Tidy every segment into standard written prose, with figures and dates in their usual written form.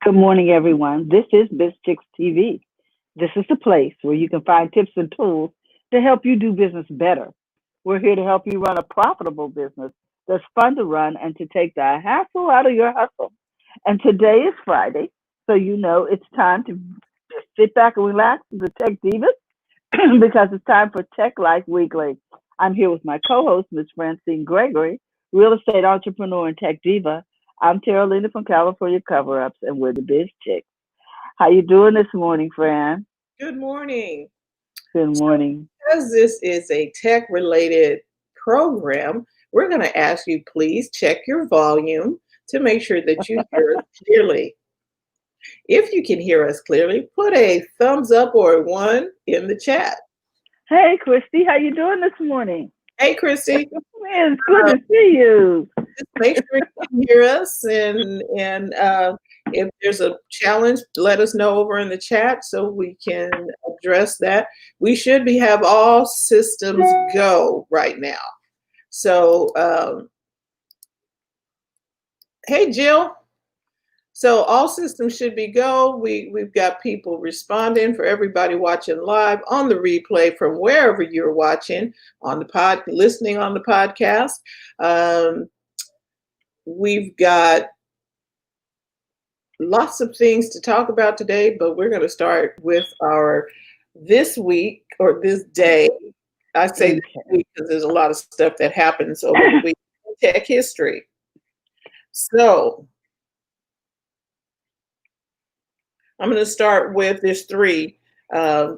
Good morning, everyone. This is BizChicks TV. This is the place where you can find tips and tools to help you do business better. We're here to help you run a profitable business that's fun to run and to take the hassle out of your hustle. And today is Friday, so you know it's time to just sit back and relax with the Tech Divas because it's time for Tech Life Weekly. I'm here with my co-host, Ms. Francine Gregory, real estate entrepreneur and tech diva. I'm Terralina from California Cover Ups, and we're the Biz Chicks. How you doing this morning, Fran? Good morning. Good So, morning. because this is a tech related program, we're going to ask you please check your volume to make sure that you hear us clearly. If you can hear us clearly, put a thumbs up or a one in the chat. Hey, Christy, how you doing this morning? Hey, Chrissy, Man, it's good to see you. just make sure you can hear us, and if there's a challenge, let us know over in the chat so we can address that. We should have all systems go right now. So, hey, Jill. So all systems should be go. We've got people responding. For everybody watching live on the replay from wherever you're watching on the listening on the podcast. We've got lots of things to talk about today, but we're going to start with our this week or this day. I say this week because there's a lot of stuff that happens over the week in tech history. So I'm going to start with there's three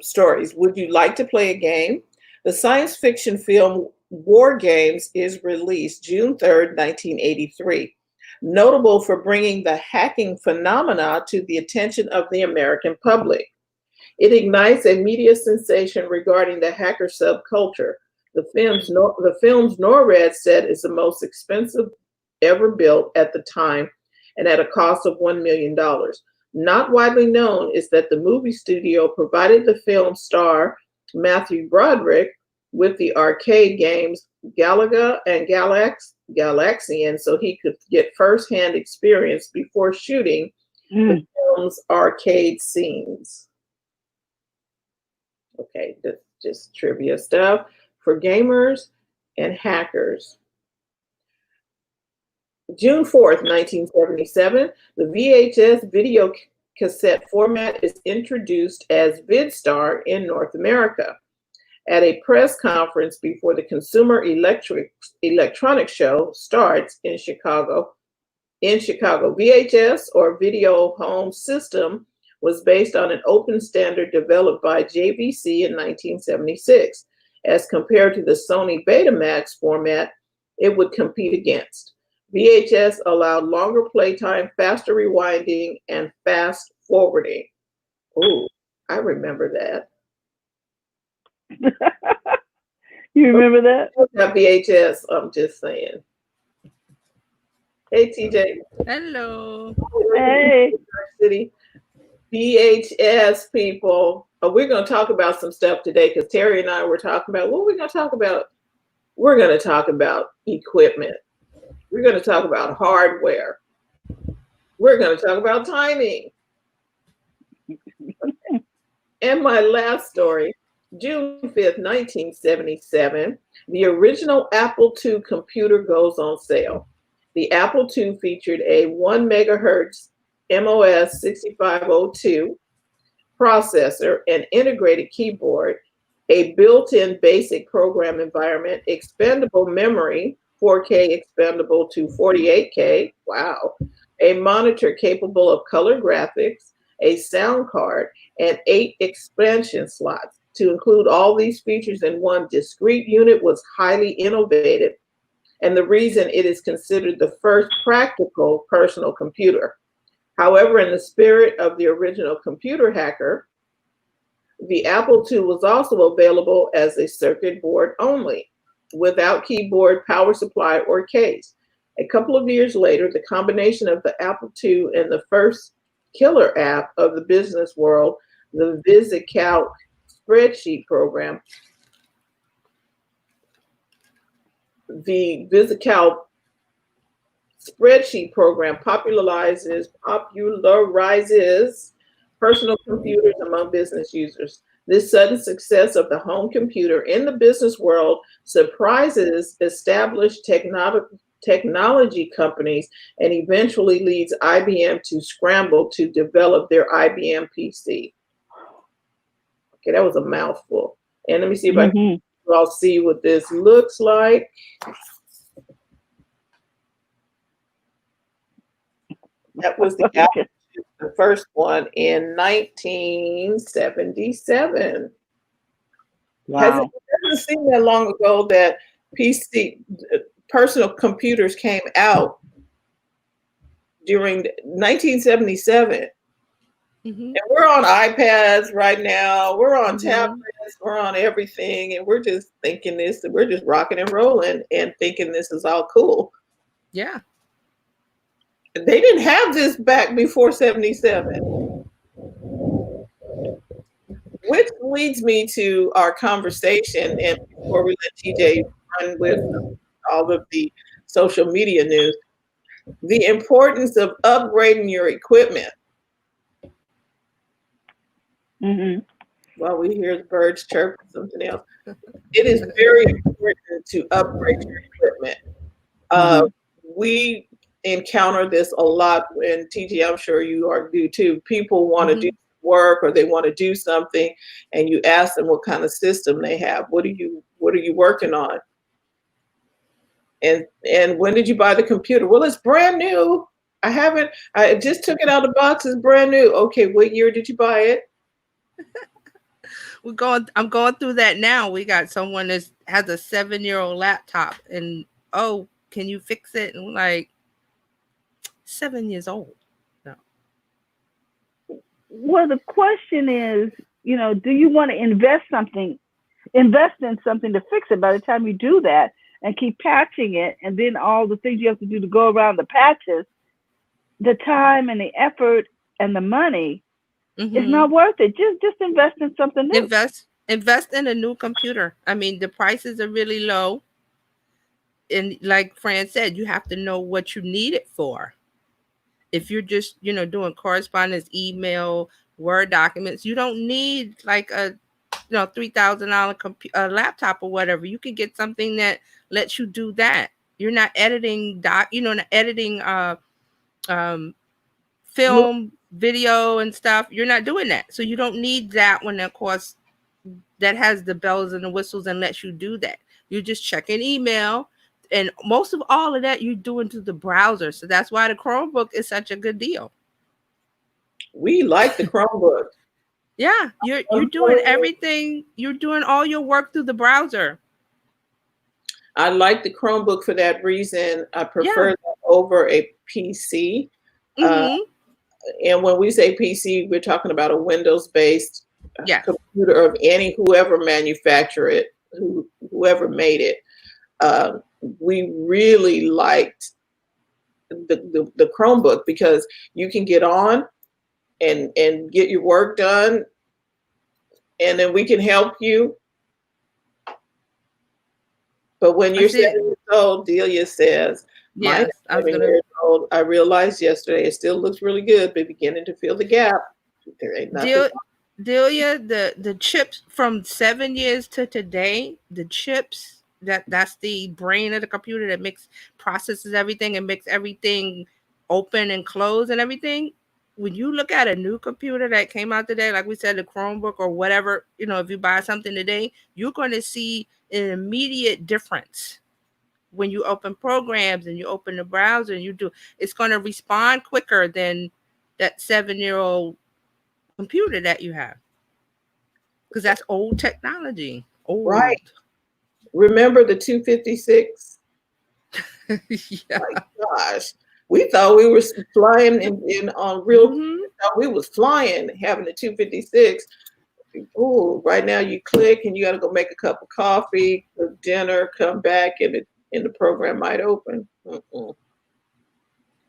stories. Would you like to play a game? The science fiction film War Games is released June 3rd, 1983. Notable for bringing the hacking phenomena to the attention of the American public. It ignites a media sensation regarding the hacker subculture. The film's NORAD set is the most expensive ever built at the time and at a cost of $1 million. Not widely known is that the movie studio provided the film star Matthew Broderick with the arcade games Galaga and Galaxian so he could get firsthand experience before shooting the film's arcade scenes. Okay, that's just trivia stuff for gamers and hackers. June 4th, 1977, the VHS video cassette format is introduced as VidStar in North America. At a press conference before the Consumer Electronics Show starts in Chicago, VHS or Video Home System was based on an open standard developed by JVC in 1976. As compared to the Sony Betamax format, it would compete against. VHS allowed longer playtime, faster rewinding, and fast forwarding. Ooh, I remember that. You remember that? Not VHS, I'm just saying. Hey, TJ. Hello. Hey. City. VHS people. We're going to talk about some stuff today because Terry and I were talking about what we're going to talk about. We're going to talk about equipment. We're going to talk about hardware. We're going to talk about timing. And my last story, June 5th, 1977, the original Apple II computer goes on sale. The Apple II featured a 1 megahertz MOS 6502 processor, an integrated keyboard, a built-in basic program environment, expandable memory, 4K expandable to 48K, wow, a monitor capable of color graphics, a sound card, and 8 expansion slots. To include all these features in one discrete unit was highly innovative, and the reason it is considered the first practical personal computer. However, in the spirit of the original computer hacker, the Apple II was also available as a circuit board only, without keyboard, power supply, or case. A couple of years later, the combination of the Apple II and the first killer app of the business world, the VisiCalc spreadsheet program, the VisiCalc spreadsheet program popularizes personal computers among business users. This sudden success of the home computer in the business world surprises established technology companies and eventually leads IBM to scramble to develop their IBM PC. Okay, that was a mouthful. And let me see if I can all see what this looks like. That was the first one in 1977. Wow. It doesn't seem that long ago that personal computers came out during 1977. Mm-hmm. And we're on iPads right now. We're on tablets. We're on everything. And we're just thinking we're just rocking and rolling and thinking this is all cool. Yeah. They didn't have this back before 77. Which leads me to our conversation, and before we let TJ run with all of the social media news, the importance of upgrading your equipment. Mm-hmm. Well, we hear the birds chirping, something else. It is very important to upgrade your equipment. We encounter this a lot, and TJ, I'm sure you do too. People want to do work or they want to do something, and you ask them what kind of system they have. What are you working on? And when did you buy the computer? Well, it's brand new. I just took it out of the box. It's brand new. Okay, what year did you buy it? I'm going through that now. We got someone that has a 7-year-old laptop, and can you fix it? And like, 7 years old. No. Well, the question is, do you want to invest in something to fix it by the time you do that and keep patching it, and then all the things you have to do to go around the patches, the time and the effort and the money is not worth it. Just invest in something new. Invest in a new computer. I mean, the prices are really low. And like Fran said, you have to know what you need it for. If you're just, doing correspondence, email, Word documents, you don't need like a, $3,000 laptop or whatever. You can get something that lets you do that. You're not editing film, video and stuff. You're not doing that. So you don't need that one that has the bells and the whistles and lets you do that. You're just checking email. And most of all of that you're doing through the browser. So that's why the Chromebook is such a good deal. We like the Chromebook. Yeah, you're doing everything. You're doing all your work through the browser. I like the Chromebook for that reason. I prefer that over a PC. And when we say PC, we're talking about a Windows-based computer of whoever manufactured it, whoever made it. We really liked the Chromebook because you can get on and get your work done, and then we can help you. But when you're 7 years old, Delia says, I realized yesterday it still looks really good, but beginning to feel the gap. There ain't nothing. Delia, the chips from 7 years to today, the chips, that's the brain of the computer that processes everything and makes everything open and close and everything. When you look at a new computer that came out today, like we said, the Chromebook or whatever, if you buy something today, you're going to see an immediate difference. When you open programs and you open the browser and it's going to respond quicker than that 7-year-old computer that you have. Because that's old technology. Old. Right. Remember the 256? Yeah. My gosh. We thought we were flying on real. We was flying having the 256. Ooh, right now you click and you got to go make a cup of coffee, cook dinner, come back, and the program might open.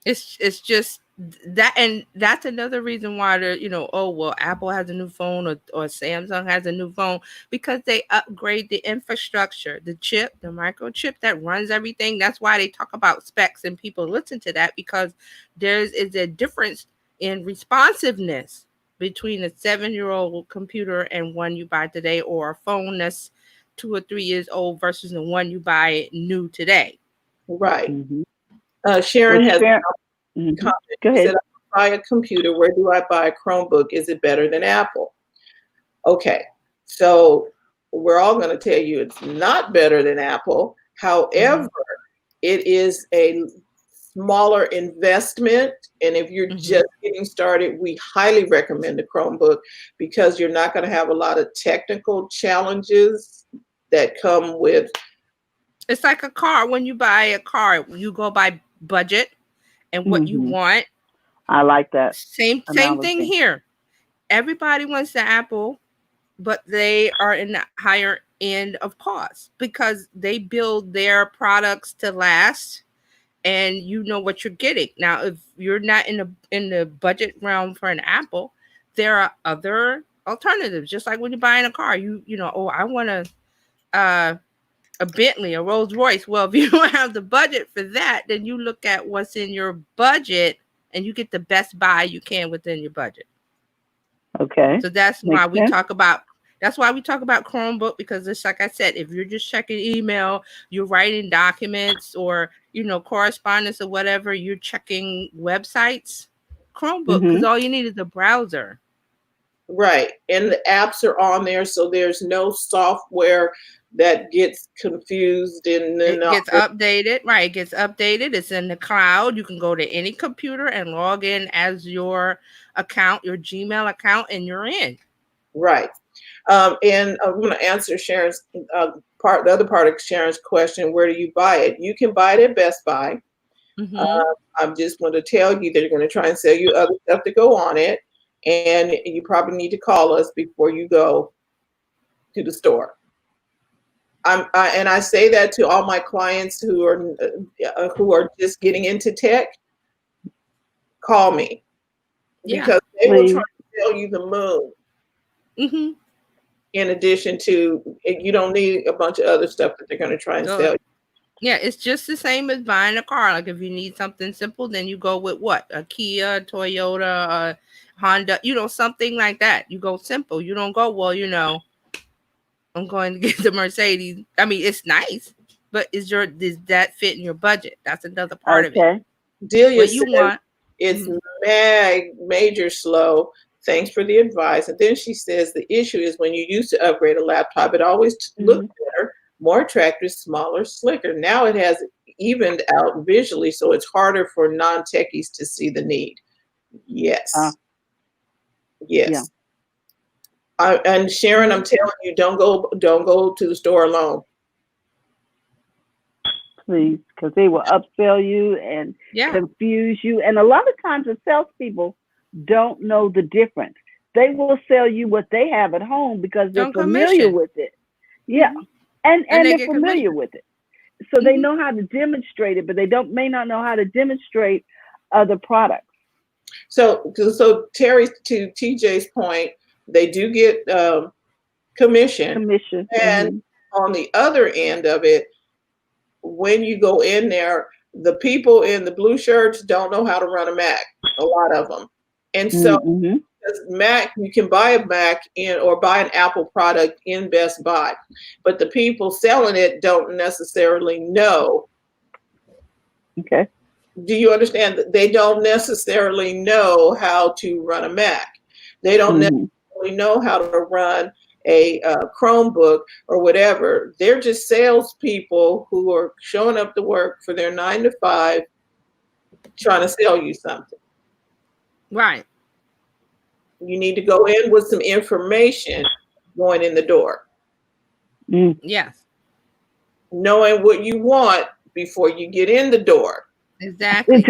It's just and that's another reason why Apple has a new phone, or Samsung has a new phone, because they upgrade the infrastructure, the microchip that runs everything. That's why they talk about specs, and people listen to that, because there is a difference in responsiveness between a 7-year-old computer and one you buy today, or a phone that's 2 or 3 years old versus the one you buy new today. Right. Mhm. Sharon has Mhm. comment. Go She ahead. said, I buy a computer. Where do I buy a Chromebook? Is it better than Apple? Okay, so we're all going to tell you it's not better than Apple. However, it is a smaller investment. And if you're just getting started, we highly recommend the Chromebook, because you're not going to have a lot of technical challenges that come with. It's like a car. When you buy a car, you go by budget and what you Mhm. want. I like that Same analogy. thing here. Everybody wants the Apple, but they are in the higher end of cost because they build their products to last, and you know what you're getting. Now, if you're not in the budget realm for an Apple, there are other alternatives. Just like when you're buying a car, I want a Bentley, a Rolls Royce. Well, if you don't have the budget for that, then you look at what's in your budget and you get the best buy you can within your budget. Okay. So that's Makes why we sense. talk about Chromebook, because it's like I said, if you're just checking email, you're writing documents, or correspondence or whatever, you're checking websites, Chromebook, because Mhm. all you need is a browser. Right. And the apps are on there, so there's no software that gets confused and then It gets updated, right? It gets updated. It's in the cloud. You can go to any computer and log in as your account, your Gmail account, and you're in. right. And I'm going to answer Sharon's the other part of Sharon's question. Where do you buy it? You can buy it at Best Buy. I'm just going to tell you they're going to try and sell you other stuff to go on it, and you probably need to call us before you go to the store. And I say that to all my clients who are just getting into tech. Call me, because they will try to sell you the moon. In addition to, you don't need a bunch of other stuff that they're going to try and sell you. Yeah, it's just the same as buying a car. Like, if you need something simple, then you go with what? A Kia, Toyota, Honda, something like that. You go simple. You don't go, well, I'm going to get the Mercedes. I mean, it's nice, but does that fit in your budget? That's another part of it. Delia What you want. It's major slow. Thanks for the advice. And then she says the issue is when you used to upgrade a laptop, it always looked better, more attractive, smaller, slicker. Now it has evened out visually, so it's harder for non-techies to see the need. Yes. Yes. Yeah. And Sharon, I'm telling you, don't go to the store alone. Please, because they will upsell you and confuse you. And a lot of times the salespeople don't know the difference. They will sell you what they have at home because they're familiar with it. Yeah. And they're familiar with it. So they know how to demonstrate it, but they may not know how to demonstrate other products. So Terry, to TJ's point, they do get commission. And on the other end of it, when you go in there, the people in the blue shirts don't know how to run a Mac, a lot of them. And so Mac, you can buy a Mac or buy an Apple product in Best Buy, but the people selling it don't necessarily know. Okay. Do you understand that they don't necessarily know how to run a Mac? They don't necessarily know how to run a Chromebook or whatever. They're just salespeople who are showing up to work for their 9 to 5, trying to sell you something. Right. You need to go in with some information going in the door. Yes. Knowing what you want before you get in the door. Exactly.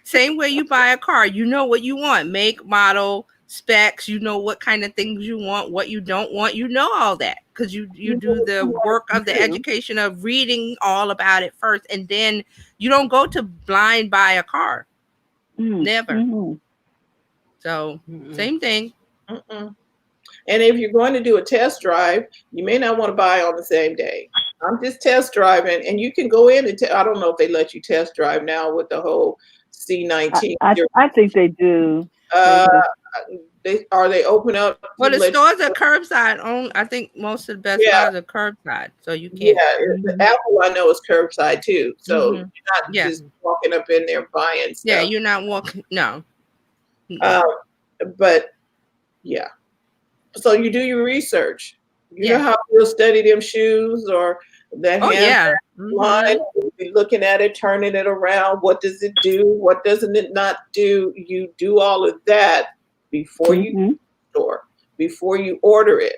Same way you buy a car, you know what you want, make, model, specs, you know what kind of things you want, what you don't want, you know all that because you do the work of the education of reading all about it first, and then you don't go to blind buy a car. Never. Mm-hmm. So same thing. Mm-mm. And if you're going to do a test drive, you may not want to buy on the same day. I'm just test driving, and you can go in and I don't know if they let you test drive now with the whole C19. I think they do. They open up. Well, the stores are curbside. I think most of the best stores are curbside, so you can't. Yeah, the Apple I know is curbside too, so you're not just walking up in there buying stuff. Yeah, you're not walking. No. But yeah, so you do your research. You know how you'll study them shoes or that line. You'll be looking at it, turning it around. What does it do? What doesn't it not do? You do all of that before you store, before you order it.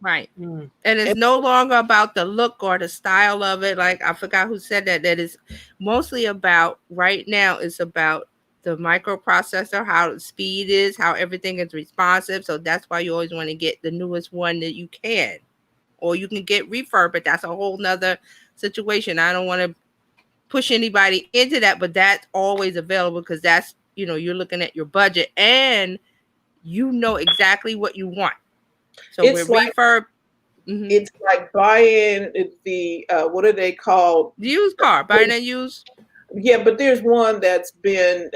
Right. And it's no longer about the look or the style of it. Like I forgot who said that. That is mostly about right now. It's about the microprocessor, how the speed is, how everything is responsive. So that's why you always want to get the newest one that you can, or you can get refurb, but that's a whole nother situation. I don't want to push anybody into that, but that's always available because that's, you're looking at your budget and you know exactly what you want. So it's with refurb. It's like buying the, what are they called? Used car, buying a used. Yeah, but there's one that's been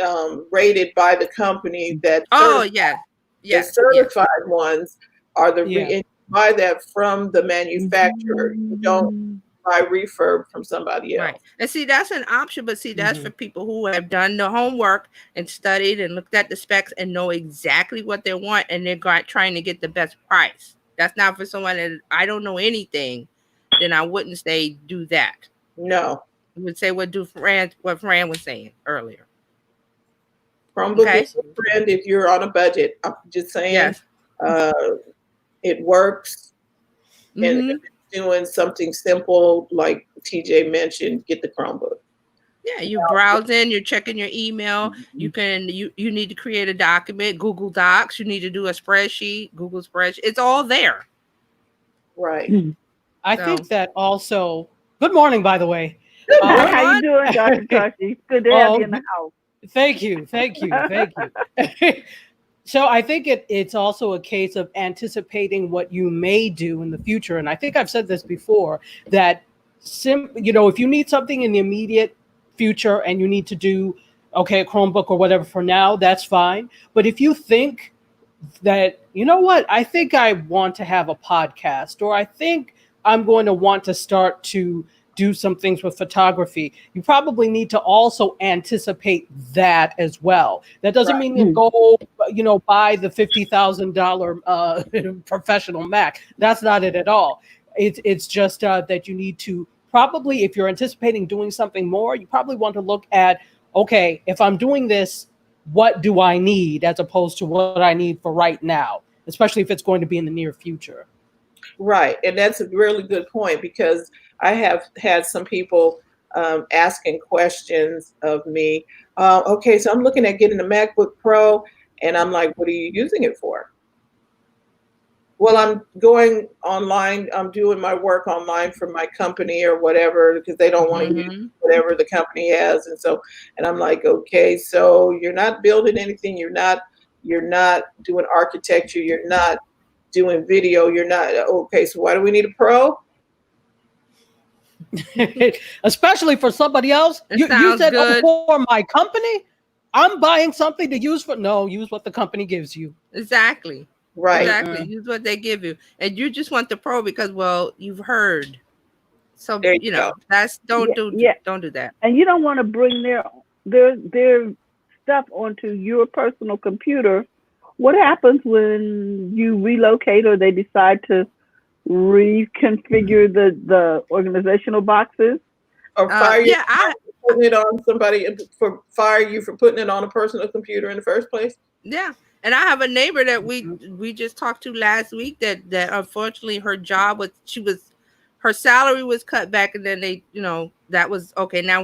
rated by the company that. The certified ones are and you buy that from the manufacturer. You don't buy refurb from somebody else. Right. And see, that's an option, but see, that's for people who have done the homework and studied and looked at the specs and know exactly what they want, and they're trying to get the best price. That's not for someone that I don't know anything. Then I wouldn't say do that. No. I would say what Fran was saying earlier. Chromebook is a friend if you're on a budget. I'm just saying it works. And if it's doing something simple, like TJ mentioned, get the Chromebook. Yeah, you browse in, you're checking your email. You can you need to create a document, Google Docs. You need to do a spreadsheet, Google spreadsheet. It's all there. Right. I think that also. Good morning, by the way. How you doing, Dr. Tashi? Good to have you in the house. Thank you. So I think it's also a case of anticipating what you may do in the future. And I think I've said this before, that if you need something in the immediate future and you need to do, a Chromebook or whatever for now, that's fine. But if you think that, I think I want to have a podcast, or I think I'm going to want to start to do some things with photography, you probably need to also anticipate that as well. That doesn't mean you go, buy the $50,000 professional Mac. That's not it at all. It's just that you need to probably, if you're anticipating doing something more, you probably want to look at, if I'm doing this, what do I need as opposed to what I need for right now, especially if it's going to be in the near future. Right. And that's a really good point, because I have had some people asking questions of me. So I'm looking at getting a MacBook Pro, and I'm like, what are you using it for? Well, I'm going online. I'm doing my work online for my company or whatever, because they don't want to use whatever the company has. And I'm like, so you're not building anything. You're not doing architecture. You're not doing video. You're not. So why do we need a Pro? Especially for somebody else. You said, for my company, I'm buying something to use use what the company gives you. Exactly. Right. Exactly. Use what they give you. And you just want the Pro because, you've heard. So, don't do that. And you don't want to bring their stuff onto your personal computer. What happens when you relocate or they decide to reconfigure the organizational boxes? Or fire you for putting it on somebody, fire you for putting it on a personal computer in the first place? Yeah. And I have a neighbor that we just talked to last week that unfortunately her job her salary was cut back, and then they, that was now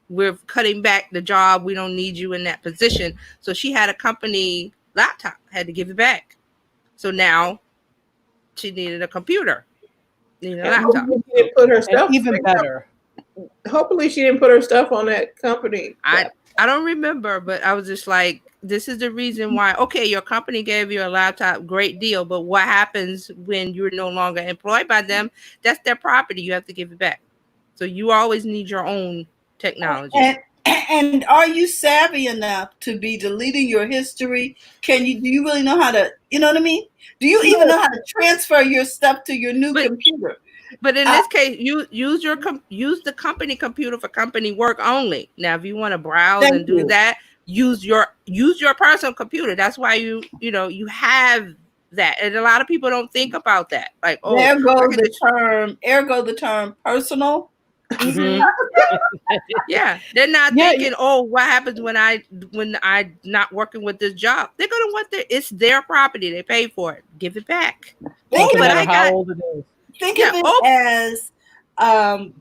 we're cutting back the job. We don't need you in that position. So she had a company laptop, had to give it back. So now she needed a computer, needed a And laptop. hopefully she didn't put her And stuff. even better. Hopefully she didn't put her stuff on that company. I don't remember, but I was just like, this is the reason why. Okay, your company gave you a laptop, great deal, but what happens when you're no longer employed by them? That's their property. You have to give it back. So you always need your own technology. And are you savvy enough to be deleting your history? Do you really know how to, you know what I mean? Do you even know how to transfer your stuff to your new computer? But in this case, you use the company computer for company work only. Now, if you want to browse and do that, use your personal computer. That's why you have that, and a lot of people don't think about that. Like, oh, ergo the term personal. Mm-hmm. Yeah, they're not thinking, oh, what happens when I not working with this job? They're gonna want it's their property. They pay for it. Give it back. Doesn't matter how old it is. Think of it as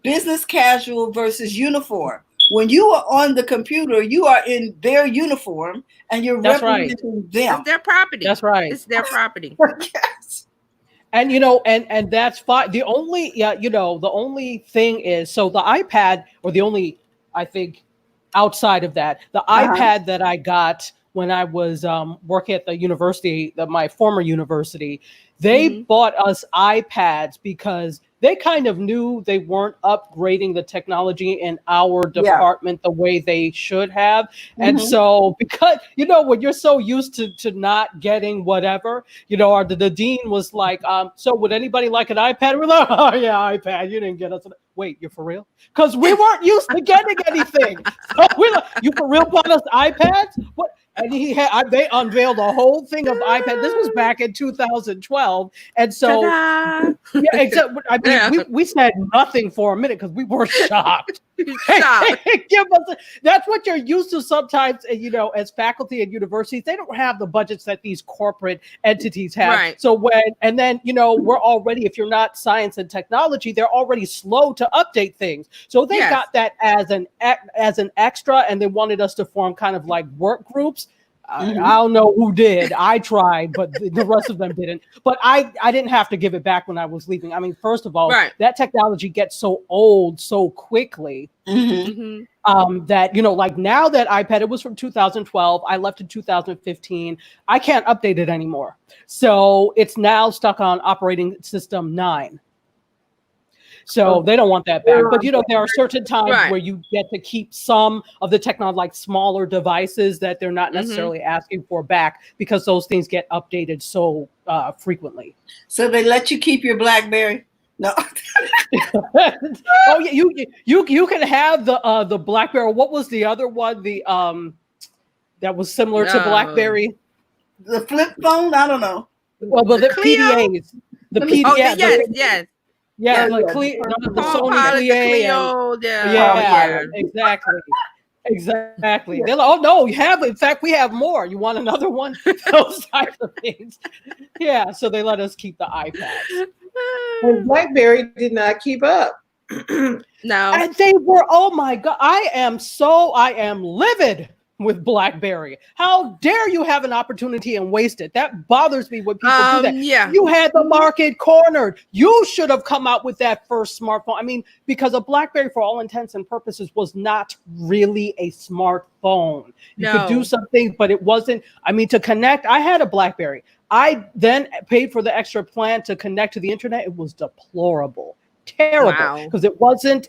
business casual versus uniform. When you are on the computer, you are in their uniform and you're representing them. It's their property. That's right. It's their property. Yes. And and that's fine. The only thing is, so the iPad, or the only, I think, outside of that, the iPad that I got when I was working at the university, my former university, they bought us iPads because they kind of knew they weren't upgrading the technology in our department the way they should have. And so, because, when you're so used to not getting whatever, the dean was like, so would anybody like an iPad? We're like, oh yeah, iPad, you didn't get us. Wait, you're for real? Because we weren't used to getting anything. So we're like, you for real bought us iPads? What? And they unveiled a whole thing of iPad. This was back in 2012, and so except we said nothing for a minute because we were shocked. That's what you're used to sometimes. As faculty at universities, they don't have the budgets that these corporate entities have. Right. So we're already, if you're not science and technology, they're already slow to update things. So they got that as an extra, and they wanted us to form kind of like work groups. I don't know who did. I tried, but the rest of them didn't. But I didn't have to give it back when I was leaving. I mean, first of all, that technology gets so old so quickly that, like now that iPad, it was from 2012. I left in 2015. I can't update it anymore. So it's now stuck on operating system 9. So they don't want that back. But, there are certain times where you get to keep some of the technology, like smaller devices that they're not necessarily asking for back, because those things get updated so frequently. So they let you keep your BlackBerry? No. Oh, yeah, you can have the BlackBerry. What was the other one? That was similar to BlackBerry? The flip phone? I don't know. Well, the PDAs. The PDAs. Yes. Yeah, like the Sony Clio. Exactly. They're like, oh no, you have. In fact, we have more. You want another one? Those types of things. Yeah. So they let us keep the iPads. And BlackBerry did not keep up. No. And they were. Oh my God! I am livid with BlackBerry. How dare you have an opportunity and waste it? That bothers me when people do that. Yeah. You had the market cornered. You should have come out with that first smartphone. I mean, because a BlackBerry, for all intents and purposes, was not really a smartphone. You could do something, but it wasn't. I mean, to connect, I had a BlackBerry. I then paid for the extra plan to connect to the internet. It was deplorable. Terrible. Because it wasn't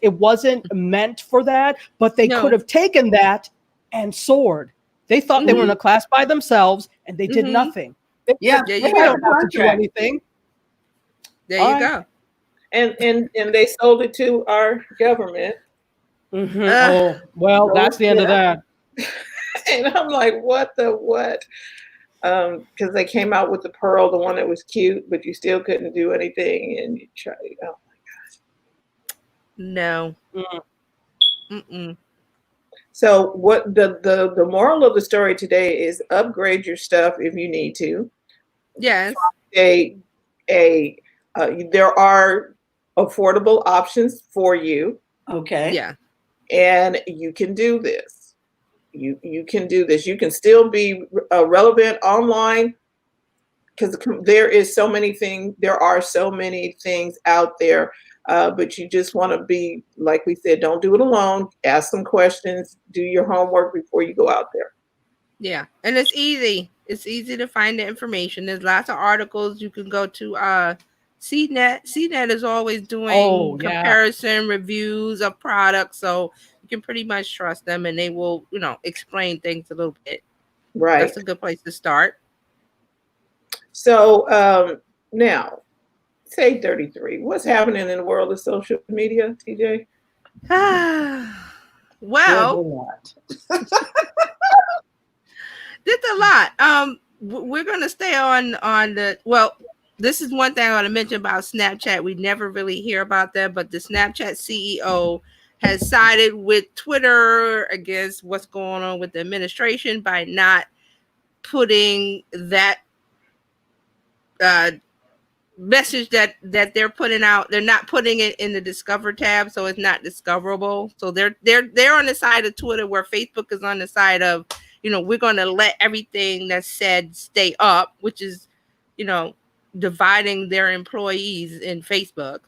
meant for that, but they could have taken that and soared. They thought they were in a class by themselves, and they did nothing. They don't have to do anything. There you go. And they sold it to our government. Oh, well, that's the end of that. And I'm like, what? Because they came out with the Pearl, the one that was cute, but you still couldn't do anything. And you tried. Oh my gosh. No. So what the moral of the story today is: upgrade your stuff if you need to. Yes. There are affordable options for you. Okay. Yeah. And you can do this. You can do this. You can still be relevant online, because there are so many things out there, but you just want to be, like we said, don't do it alone. Ask some questions, do your homework before you go out there. Yeah, and it's easy. It's easy to find the information. There's lots of articles. You can go to CNET. CNET is always doing comparison reviews of products, so you can pretty much trust them, and they will, explain things a little bit. Right. That's a good place to start. So now, say 33. What's happening in the world of social media, TJ? Well, there's a lot. We're gonna stay on the. Well, this is one thing I want to mention about Snapchat. We never really hear about that, but the Snapchat CEO has sided with Twitter against what's going on with the administration by not putting that message that they're putting out. They're not putting it in the Discover tab, so it's not discoverable. So they're on the side of Twitter, where Facebook is on the side of, we're going to let everything that's said stay up, which is, dividing their employees in Facebook.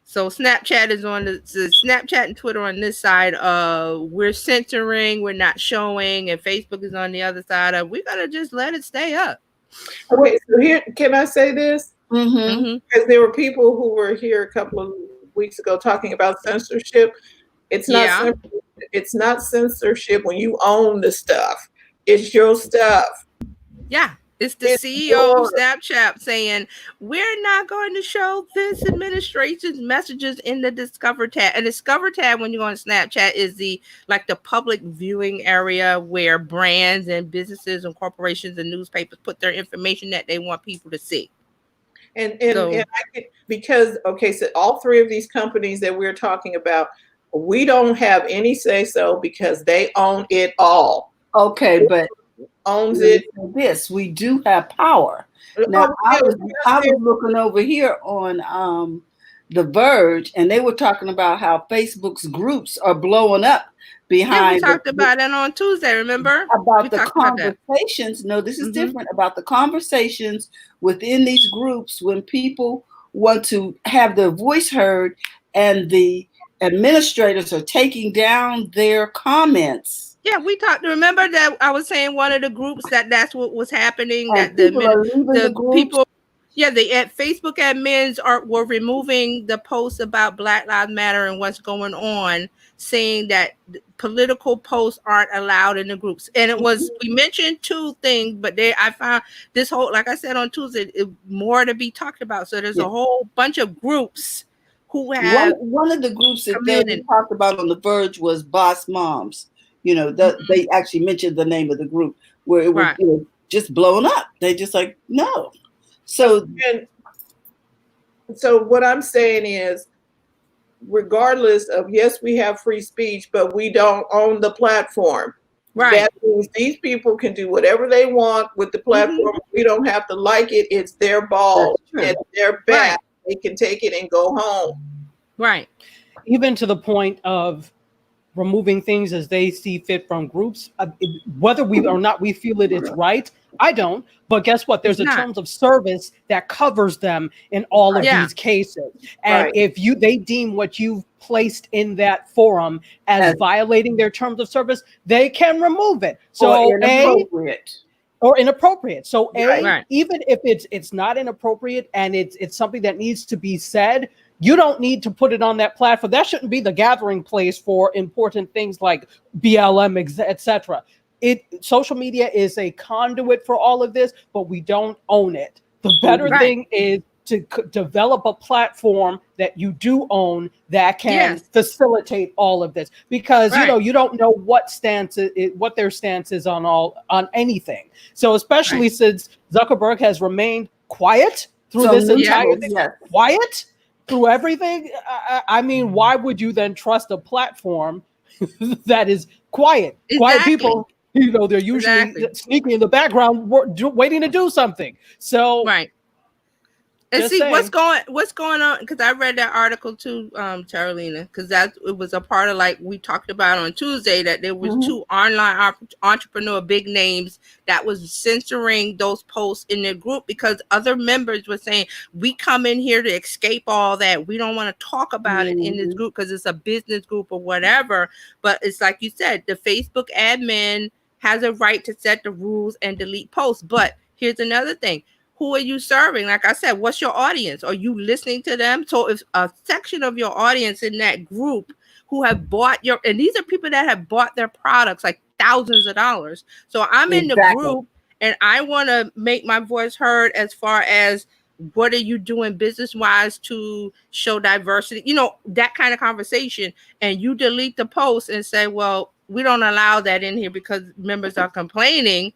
So Snapchat is on the Snapchat and Twitter on this side of, we're censoring, we're not showing, and Facebook is on the other side of, we're gonna just let it stay up. Okay, so here, can I say this? Because there were people who were here a couple of weeks ago talking about censorship. It's not censorship when you own the stuff. It's your stuff. Yeah. It's the CEO of Snapchat saying, we're not going to show this administration's messages in the Discover tab. And Discover tab, when you go on Snapchat, is the public viewing area where brands and businesses and corporations and newspapers put their information that they want people to see. And so all three of these companies that we're talking about, we don't have any say so because they own it all. Okay, but owns it. This, we do have power. Now, I was looking over here on The Verge, and they were talking about how Facebook's groups are blowing up behind. Yeah, we talked about it on Tuesday, remember? About the conversations. No, this is different. About the conversations within these groups when people want to have their voice heard, and the administrators are taking down their comments. Yeah, we talked. Remember that I was saying one of the groups that's what was happening. That the people, the Facebook admins were removing the posts about Black Lives Matter and what's going on, saying that political posts aren't allowed in the groups. And it was, we mentioned two things, but I found this whole, like I said on Tuesday, more to be talked about. So there's a whole bunch of groups who have one of the groups that they talked about on The Verge was Boss Moms. They actually mentioned the name of the group where it was just blown up. They just no. So what I'm saying is, regardless of, yes, we have free speech, but we don't own the platform. Right. That means these people can do whatever they want with the platform. We don't have to like it. It's their ball. It's their bat. They can take it and go home. Right. Even to the point of removing things as they see fit from groups, whether we or not we feel it's right. I don't, but guess what? There's terms of service that covers them in all of these cases. And if they deem what you've placed in that forum as violating their terms of service, they can remove it. So inappropriate. So even if it's not inappropriate and it's something that needs to be said, you don't need to put it on that platform. That shouldn't be the gathering place for important things like BLM, etc. Social media is a conduit for all of this, but we don't own it. The better thing is to develop a platform that you do own that can facilitate all of this, because you don't know what their stance is on anything. So especially since Zuckerberg has remained quiet through this entire thing, quiet through everything. I mean, why would you then trust a platform that is quiet? Quiet people, they're usually sneaking in the background, waiting to do something. So And Just see saying. what's going on, because I read that article too, Carolina, because it was a part of, like we talked about on Tuesday, that there was Mhm. two online entrepreneur big names that was censoring those posts in their group because other members were saying, we come in here to escape all that, we don't want to talk about it in this Mhm. group because it's a business group or whatever. But it's like you said, the Facebook admin has a right to set the rules and delete posts. But here's another thing: who are you serving? Like I said, what's your audience? Are you listening to them? So if a section of your audience in that group who have bought your, and these are people that have bought their products like thousands of dollars. So I'm in the Exactly. group and I want to make my voice heard as far as what are you doing business wise to show diversity, that kind of conversation. And you delete the post and say, well, we don't allow that in here because members are complaining.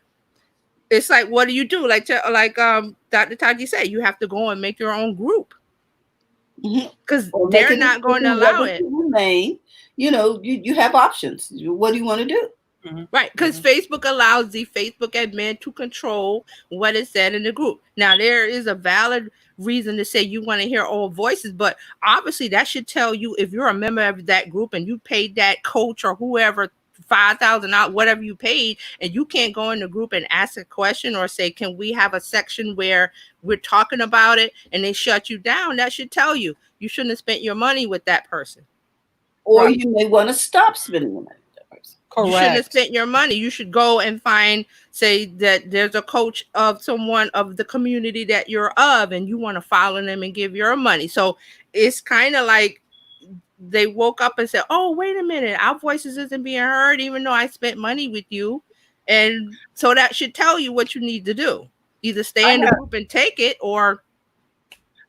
It's like, what do you do? Like Dr. Taji said, you have to go and make your own group because Or make they're a not going to decision allow whether it. to remain. You have options. What do you want to do? Right, because Facebook allows the Facebook admin to control what is said in the group. Now, there is a valid reason to say you want to hear all voices, but obviously that should tell you, if you're a member of that group and you paid that coach or whoever $5,000, whatever you paid, and you can't go in the group and ask a question or say, can we have a section where we're talking about it, and they shut you down. That should tell you shouldn't have spent your money with that person. Or Right. you may want to stop spending the money with that person. You shouldn't have Correct. spent your money. You should go and find, say that there's a coach of someone of the community that you're of, and you want to follow them and give your money. So it's kind of like they woke up and said, oh, wait a minute, our voices isn't being heard, even though I spent money with you. And so that should tell you what you need to do. Either stay in the group and take it, or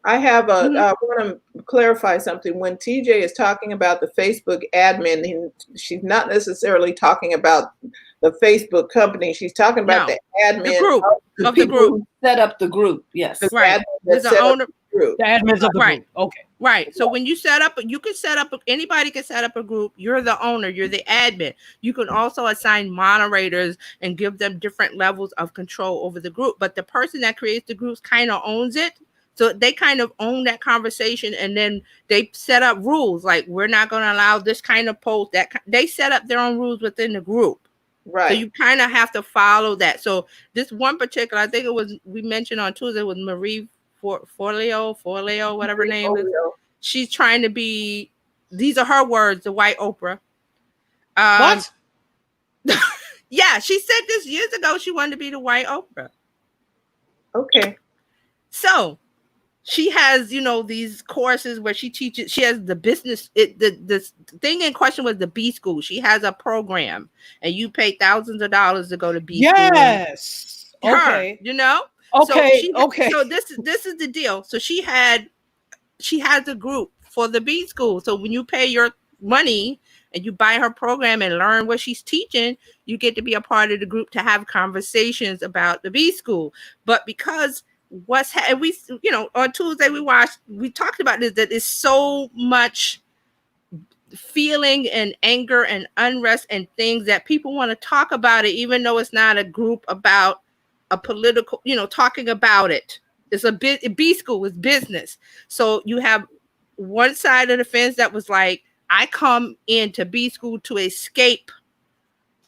I want to clarify something. When TJ is talking about the Facebook admin, she's not necessarily talking about the Facebook company. She's talking about the admin, the group of the group who set up the group. Yes, the right. There's the owner, group. The admins of the right. group. Okay. Right. So when you set up, you can set up, anybody can set up a group. You're the owner, you're the admin. You can also assign moderators and give them different levels of control over the group. But the person that creates the groups kind of owns it. So they kind of own that conversation, and then they set up rules like, we're not going to allow this kind of post. That they set up their own rules within the group. Right. So you kind of have to follow that. So this one particular, I think it was, we mentioned on Tuesday, was Marie Forleo, whatever her name is. She's trying to be, these are her words, the white Oprah. What? Yeah, she said this years ago. She wanted to be the white Oprah. Okay. So she has, these courses where she teaches. She has the business. The thing in question was the B School. She has a program, and you pay thousands of dollars to go to B School. Yes. Okay. Okay. Okay. So this is the deal. So she has a group for the B School. So when you pay your money and you buy her program and learn what she's teaching, you get to be a part of the group to have conversations about the B School. But because we on Tuesday we talked about this, that is so much feeling and anger and unrest and things that people want to talk about it, even though it's not a group about a political, talking about it. It's a B School is business. So you have one side of the fence that was like, I come into B School to escape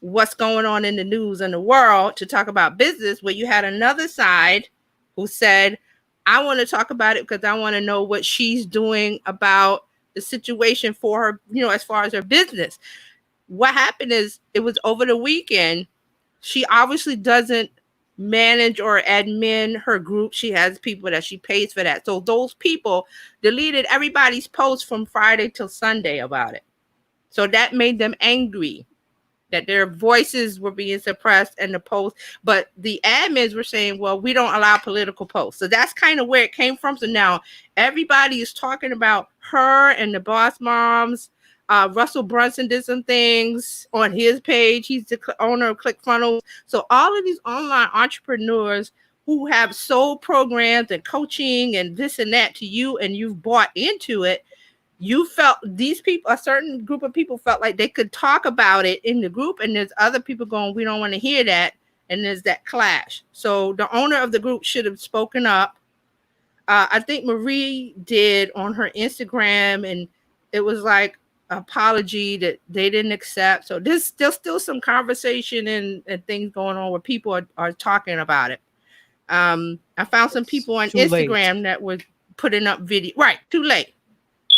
what's going on in the news and the world, to talk about business, where you had another side who said, I want to talk about it because I want to know what she's doing about the situation for her, as far as her business. What happened is, it was over the weekend. She obviously doesn't manage or admin her group. She has people that she pays for that. So those people deleted everybody's posts from Friday till Sunday about it. So that made them angry that their voices were being suppressed in the post. But the admins were saying, well, we don't allow political posts. So that's kind of where it came from. So now everybody is talking about her and the Boss Moms. Russell Brunson did some things on his page. He's the owner of ClickFunnels. So all of these online entrepreneurs who have sold programs and coaching and this and that to you, and you've bought into it, you felt these people, a certain group of people felt like they could talk about it in the group, and there's other people going, we don't want to hear that. And there's that clash. So the owner of the group should have spoken up. I think Marie did on her Instagram, and it was like apology that they didn't accept. So there's still some conversation and things going on where people are talking about it. I found some people on Instagram that was putting up video. Right, too late.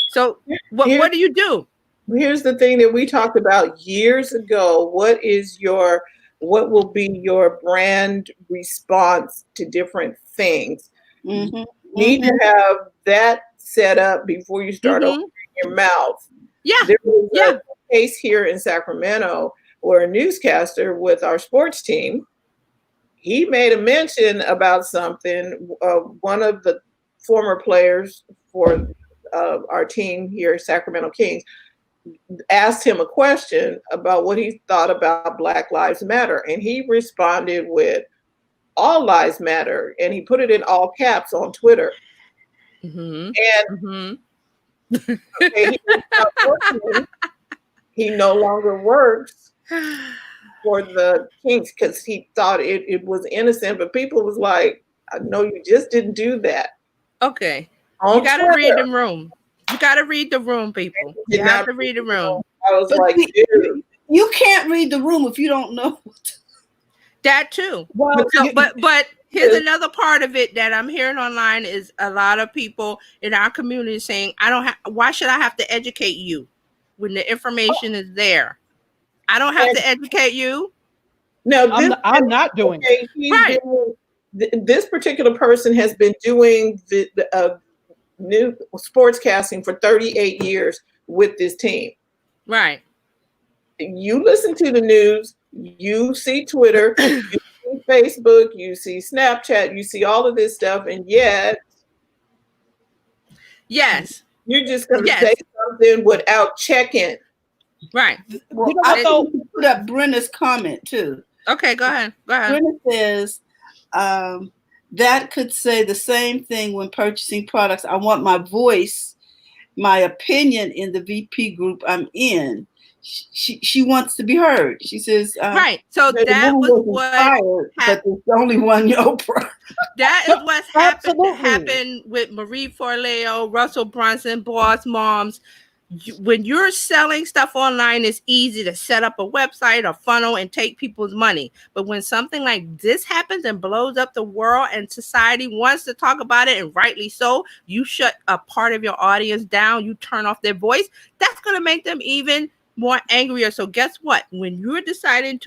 So what do you do? Here's the thing that we talked about years ago. What will be your brand response to different things? Mm-hmm. You need to have that set up before you start opening your mouth. Yeah. There was a case here in Sacramento where a newscaster with our sports team, he made a mention about something. One of the former players for our team here, Sacramento Kings, asked him a question about what he thought about Black Lives Matter. And he responded with, all lives matter. And he put it in all caps on Twitter. And okay, he no longer works for the Kings because he thought it was innocent. But people was like, no, you just didn't do that. Okay. You got to read the room. You got to read the room, people. You have to read the room. I was like, dude. You can't read the room if you don't know. That too. Well, but here's another part of it that I'm hearing online is a lot of people in our community saying, why should I have to educate you when the information is there? I don't have to educate you. No, I'm not doing it. Right. This particular person has been doing the new sportscasting for 38 years with this team. Right. You listen to the news, you see Twitter, you see Facebook, you see Snapchat, you see all of this stuff, and yet you're just going to say something without checking. Right. Well, I thought we put up Brenna's comment too. Okay, go ahead. Brenna says, that could say the same thing when purchasing products. I want my voice, my opinion in the VP group I'm in. She wants to be heard. She says, right. So that was what but there's only one Oprah. That is what happened with Marie Forleo, Russell Brunson, Boss Moms. When you're selling stuff online, it's easy to set up a website or funnel and take people's money. But when something like this happens and blows up the world and society wants to talk about it, and rightly so, you shut a part of your audience down, you turn off their voice, that's going to make them even more angrier. So guess what? When you're deciding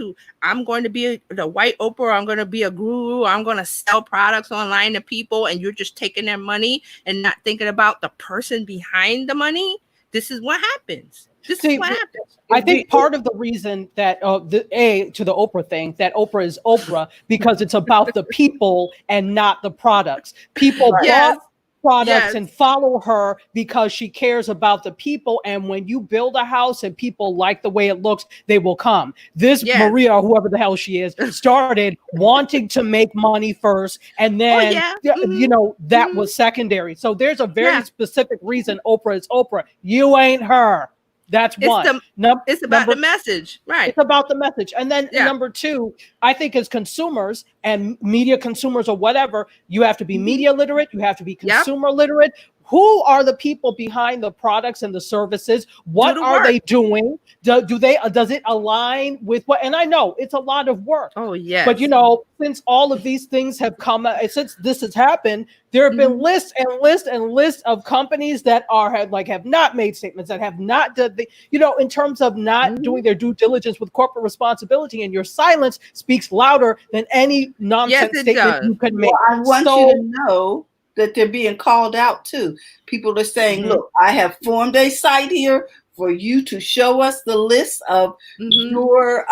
I'm going to be the white Oprah, I'm going to be a guru, I'm going to sell products online to people, and you're just taking their money and not thinking about the person behind the money, this is what happens. This is what happens. I think part of the reason that to the Oprah thing, that Oprah is Oprah, because it's about the people and not the products. People bought products and follow her because she cares about the people. And when you build a house and people like the way it looks, they will come. This Maria, or whoever the hell she is, started wanting to make money first, and then that was secondary. So there's a very specific reason Oprah is Oprah. You ain't her. That's one. It's about the message, right? It's about the message. And then number two, I think as consumers and media consumers or whatever, you have to be media literate. You have to be consumer literate. Who are the people behind the products and the services? What are they doing? Does it align with what? And I know it's a lot of work. Oh, yeah. But since all of these things have come, since this has happened, there have been lists and lists and lists of companies that have not made statements, that have not done in terms of not doing their due diligence with corporate responsibility. And your silence speaks louder than any nonsense statement you could make. Well, I want you to know that they're being called out too. People are saying, look, I have formed a site here for you to show us the list of your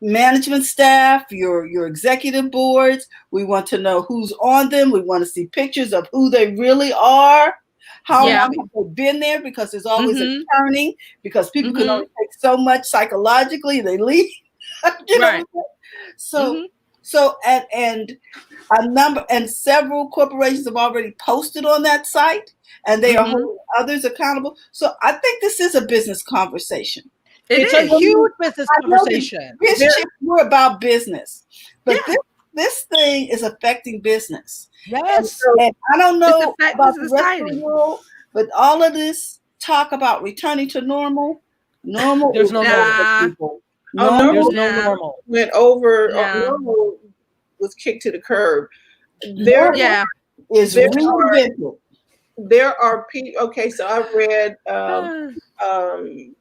management staff, your executive boards. We want to know who's on them. We want to see pictures of who they really are. How long have they been there? Because there's always a turning, because people can only take so much psychologically, they leave. So and a number and several corporations have already posted on that site, and they are holding others accountable. So I think this is a business conversation. It's a huge business conversation. We're about business, but this thing is affecting business. Yes. And I don't know affecting about the rest of society. the world, but all of this talk about returning to normal There's is no over, Nah. people. Oh, Normal There's normal no Nah. normal. went over. No. Normal was kicked to the curb. There, Yeah. is There reinvented. there are people. Okay, so I read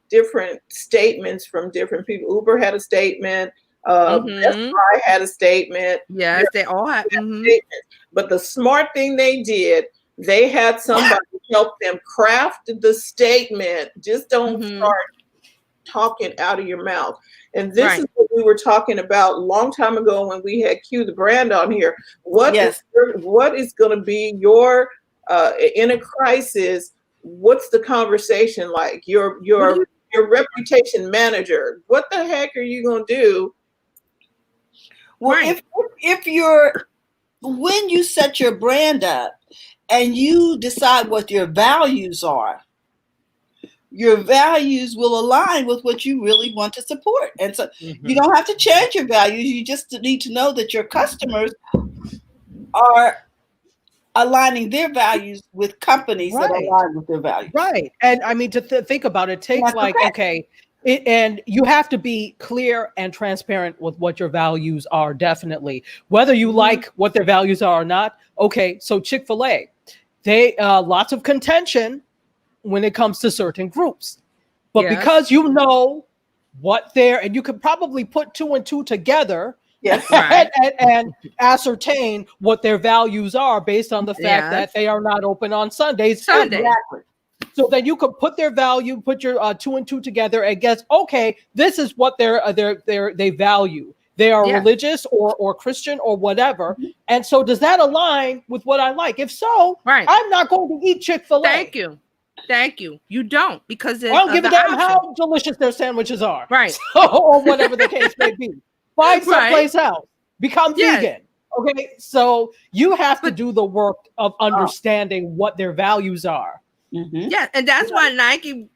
different statements from different people. Uber had a statement. Best Mhm. Buy had a statement. Yes, they all have. Statements. But the smart thing they did, they had somebody help them craft the statement. Just don't Mhm. start talking out of your mouth. And this Right. is what we were talking about a long time ago when we had Q the brand on here. What Yes. is going to be your in a crisis? What's the conversation like? Your reputation manager. What the heck are you going to do? Well, Right. if you're when you set your brand up and you decide what your values are, your values will align with what you really want to support. And so you don't have to change your values. You just need to know that your customers are aligning their values with companies that Right. align with their values. Right. And I mean, to think about it, take That's like, okay, and you have to be clear and transparent with what your values are, definitely. Whether you like what their values are or not. Okay, so Chick-fil-A, they lots of contention when it comes to certain groups. But Yes. because you know what they're, and you could probably put two and two together Yes. Right. and ascertain what their values are based on the fact that Yes. they are not open on Sundays. Sunday. Exactly. So then you could put their value, put your two and two together, and guess, okay, this is what they value. They are Yeah. religious or Christian or whatever. And so does that align with what I like? If so, Right. I'm not going to eat Chick-fil-A. Thank you. Thank you. You don't, because I there's don't give a other damn options. how delicious their sandwiches are. Right. Or whatever the case may be. Find someplace else. Become Yes. vegan. Okay. So you have to But- do the work of understanding what their values are. Mhm. Yeah, and that's why Nike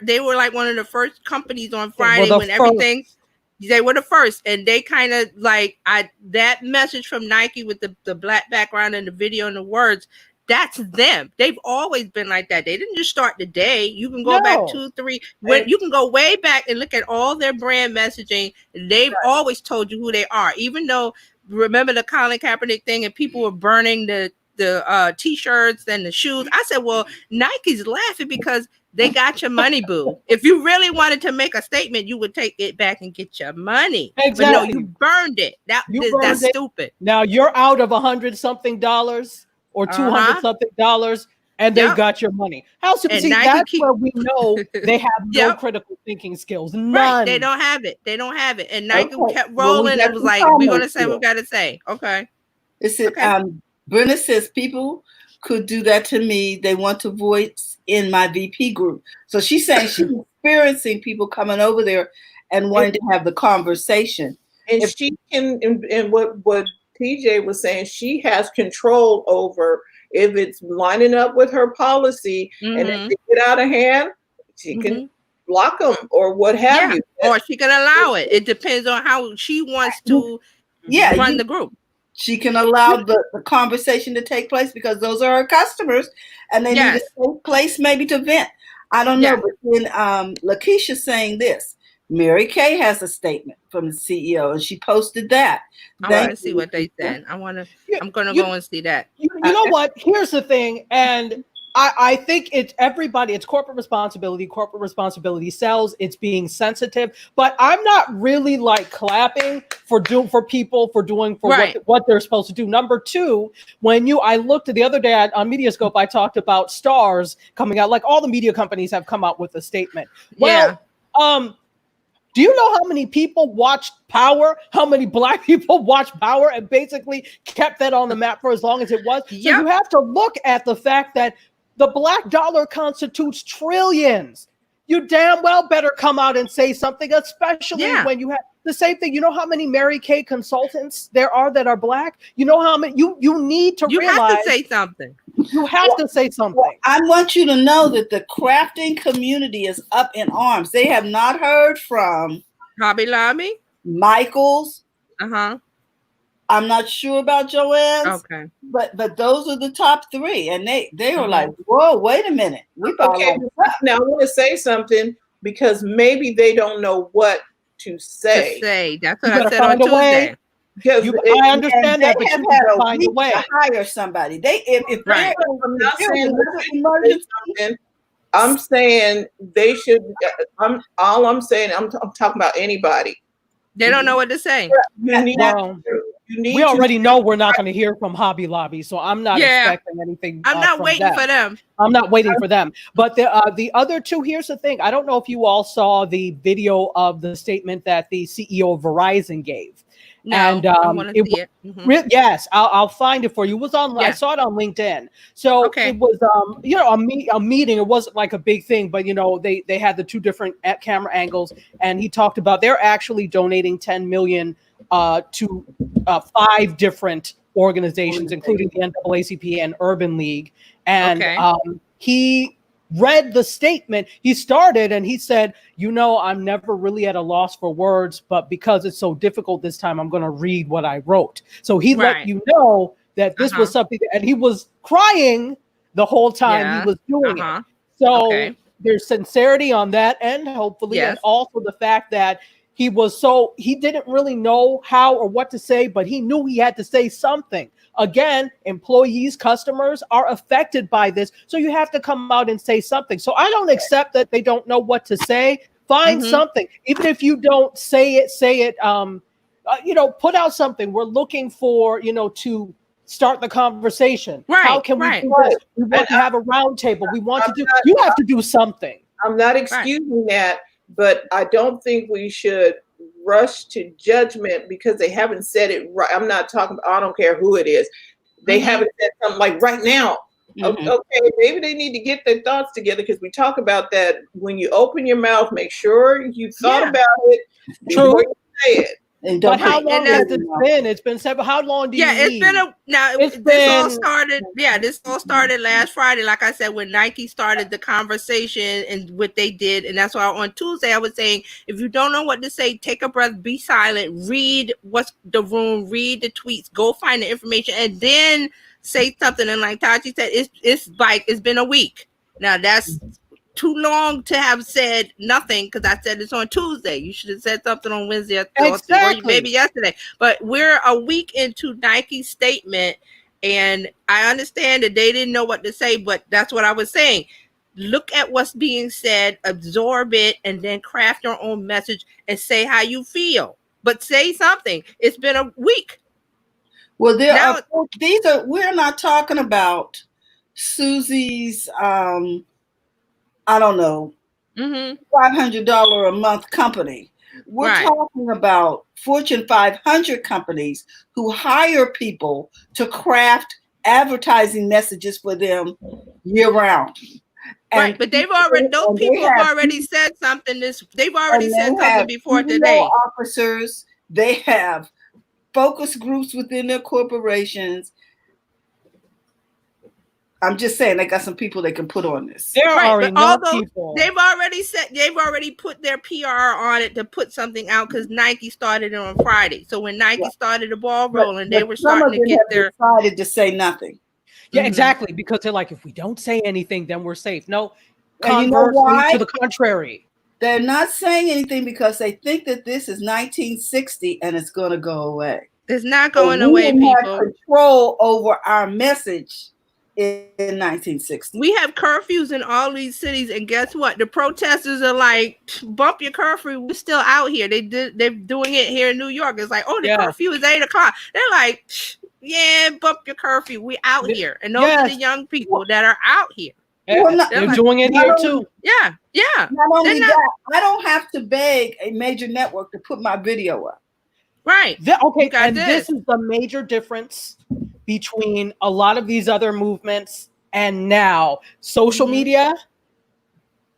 they were like one of the first companies on were Friday the when everything, they were the first, and they kind of like that message from Nike with the black background and the video and the words. That's them. They've always been like that. They didn't just start today. You can go back No. 2, 3. You can go way back and look at all their brand messaging. They've always told you who they are. Even though, remember the Colin Kaepernick thing, and people were burning the t-shirts and the shoes. I said, well, Nike's laughing because they got your money, boo. If you really wanted to make a statement, you would take it back and get your money. Exactly. But no, you burned it. That's burned it. stupid. Now you're out of $100-something or $200-something, and they got your money. How so? And See, Nike that's where we know they have no Yep. critical thinking skills. None. Right. They don't have it. And Nike Okay. kept Well, we rolling got and was some like, we're gonna comments say what here. we gotta say. Okay. It said, Okay. Brenda says people could do that to me. They want to voice in my VP group. So she's saying she's experiencing people coming over there and wanting to have the conversation. And she can, and what TJ was saying, she has control over if it's lining up with her policy, and if they get out of hand, she can block them or what have you. Or she can allow it. It depends on how she wants to run the group. She can allow the conversation to take place because those are her customers and they need a safe place maybe to vent. I don't know, but then Lakeisha's saying this. Mary Kay has a statement from the CEO, and she posted that. I want to see what they said. I'm gonna go and see that. You know what? Here's the thing, and I think it's everybody. It's corporate responsibility. Corporate responsibility sells. It's being sensitive, but I'm not really like clapping for people for doing what they're supposed to do. Number two, I looked at the other day on Mediascope, I talked about stars coming out. Like all the media companies have come out with a statement. Well, do you know how many people watched Power? How many Black people watched Power and basically kept that on the map for as long as it was? So you have to look at the fact that the Black dollar constitutes trillions. You damn well better come out and say something, especially when you have the same thing. You know how many Mary Kay consultants there are that are Black? You know how many? You need to realize. You have to say something. You have to say something. Well, I want you to know that the crafting community is up in arms. They have not heard from Hobby Lobby, Michaels, I'm not sure about Joanne's, Okay. but those are the top three, and they were Mhm. like, whoa, wait a minute, we thought Okay, now I want to say something because maybe they don't know what to To say. say. That's You what I gotta said on find a way. Tuesday. Because I understand they that, but have you had can a find a week way. to hire somebody. If Right. I'm not there saying was they another should say emergency, something. I'm saying they should. I'm saying I'm talking about anybody. They don't know what to say. You need. Well, You need we to already know we're not going to hear from Hobby Lobby, so I'm not Yeah. expecting anything. I'm not from waiting them. for them. I'm not waiting for them. But the other two, here's the thing. I don't know if you all saw the video of the statement that the CEO of Verizon gave. No, And I want to it see it. Mhm. yes, I'll find it for you. It was on. I Yeah. saw it on LinkedIn. So Okay. it was, a meeting. It wasn't like a big thing, but they had the two different camera angles, and he talked about they're actually donating 10 million to 5 different organizations, including the NAACP and Urban League. And Okay. he read the statement. He started and he said, I'm never really at a loss for words, but because it's so difficult this time, I'm going to read what I wrote. So he Right. let you know that this was something, and he was crying the whole time Yeah. he was doing Uh-huh. it. So Okay. there's sincerity on that end, hopefully, Yes. and also the fact that he didn't really know how or what to say, but he knew he had to say something. Again, employees, customers are affected by this. So you have to come out and say something. So I don't accept that they don't know what to say. Find Mhm. something. Even if you don't say it, put out something. We're looking for, to start the conversation. Right, How can we right. do this? We want to have a round table. We want to do, not- you have to do something. I'm not excusing that, but I don't think we should rush to judgment because they haven't said it right. I'm not talking. I don't care who it is. They Mhm. haven't said something like right now. Mhm. Okay, maybe they need to get their thoughts together because we talk about that. When you open your mouth, make sure you thought Yeah. about it before True. you say it. And don't But how put long words has in it your mouth. been? It's been 7. How long do you Yeah, it's need? been It's this all been- started. Yeah, this all started last Friday. Like I said, when Nike started the conversation and what they did, and that's why on Tuesday I was saying, if you don't know what to say, take a breath, be silent, read what's the room, read the tweets, go find the information, and then say something. And like Tachi said, it's been a week now. That's too long to have said nothing because I said it's on Tuesday. You should have said something on Wednesday or Exactly. maybe yesterday. But we're a week into Nike's statement, and I understand that they didn't know what to say, but that's what I was saying. Look at what's being said, absorb it, and then craft your own message and say how you feel. But say something. It's been a week. Well, Now- we're not talking about Susie's, I don't know, $500 a month company. We're Right. talking about Fortune 500 companies who hire people to craft advertising messages for them year round. Right, but those people have already said something. They've already said something before today. Officers, they have focus groups within their corporations. I'm just saying, they got some people they can put on this. There are enough people. They've already put their PR on it to put something out because Nike started it on Friday. So when Nike started the ball rolling, they were starting to get their decided to say nothing. Yeah, exactly. Because they're like, if we don't say anything, then we're safe. No, and you know why? To the contrary. They're not saying anything because they think that this is 1960 and it's going to go away. It's not going away, people. Have control over our message in 1960. We have curfews in all these cities, and guess what? The protesters are like, bump your curfew. We're still out here. They're doing it here in New York. It's like, the curfew is 8:00. They're like, yeah, bump your curfew. We out here, and those are the young people that are out here. Yeah, they're doing it here too. Yeah. Not only that, I don't have to beg a major network to put my video up. Right. This is the major difference between a lot of these other movements and now social media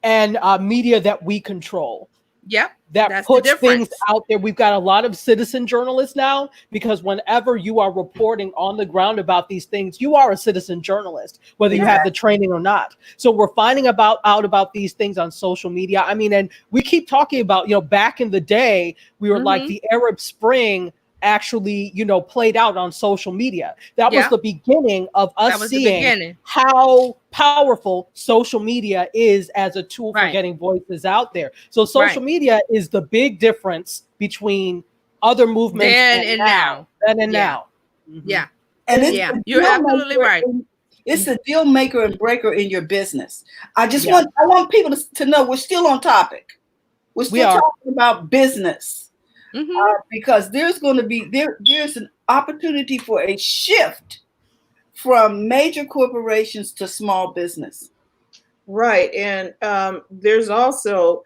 and media that we control. Yep. That puts things out there. We've got a lot of citizen journalists now because whenever you are reporting on the ground about these things, you are a citizen journalist, whether you have the training or not. So we're finding out about these things on social media. I mean, and we keep talking about, back in the day, we were like the Arab Spring actually, played out on social media. That was Yeah. the beginning of That us was the seeing beginning. how powerful social media is as a tool for Right. getting voices out there. So social Right. media is the big difference between other movements Then and and now. now. Then and Yeah. now. Mhm. Yeah. And it's Yeah. the You're deal absolutely maker right. it's the deal maker and breaker in your business. I Yeah. want people to know we're still on topic. We're We still are. talking about business Mhm. because there's going to be there's an opportunity for a shift from major corporations to small business. Right. And there's also,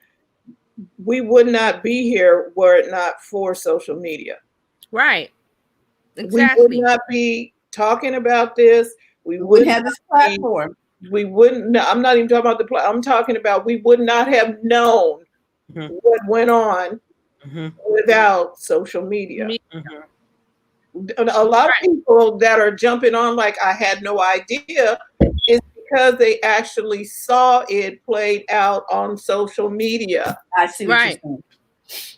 we would not be here were it not for social media. Right. We would Exactly. not be talking about this. We wouldn't have this platform. We wouldn't. No, I'm not even talking about I'm talking about we would not have known Mhm. what went on Mhm. without social media. Mhm. A lot of people that are jumping on like I had no idea is because they actually saw it played out on social media. I see what Right. you're saying.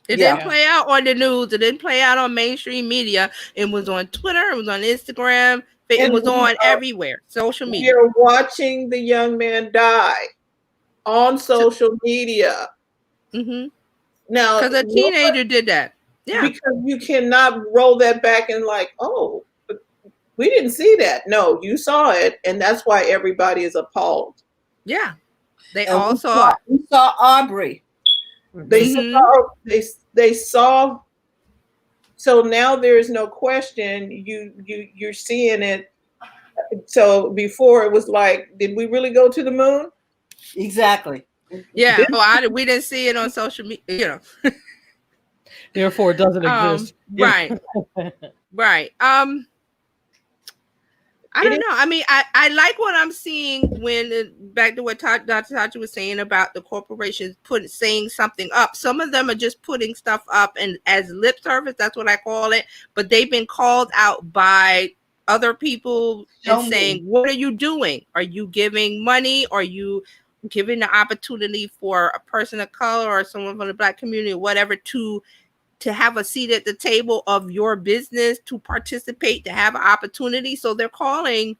It Yeah. didn't play out on the news. It didn't play out on mainstream media. It was on Twitter. It was on Instagram. It And was we on are- everywhere. Social We media. are watching the young man die on social media. Mm-hmm. Now, Because a teenager did that. Yeah. because you cannot roll that back and like, oh, we didn't see that. No, you saw it, and that's why everybody is appalled. Yeah. They And all saw. we saw Aubrey. They Mhm. saw they saw. So now there is no question. You're seeing it. So before it was like, did we really go to the moon? Exactly. Yeah. Oh, we didn't see it on social media. Therefore, it doesn't exist. Right. Right. I don't know. I mean, I like what I'm seeing when back to what Dr. Tachi was saying about the corporations saying something up. Some of them are just putting stuff up and as lip service, that's what I call it. But they've been called out by other people and saying, what are you doing? Are you giving money? Are you giving the opportunity for a person of color or someone from the Black community or whatever to have a seat at the table of your business, to participate, to have an opportunity? So they're calling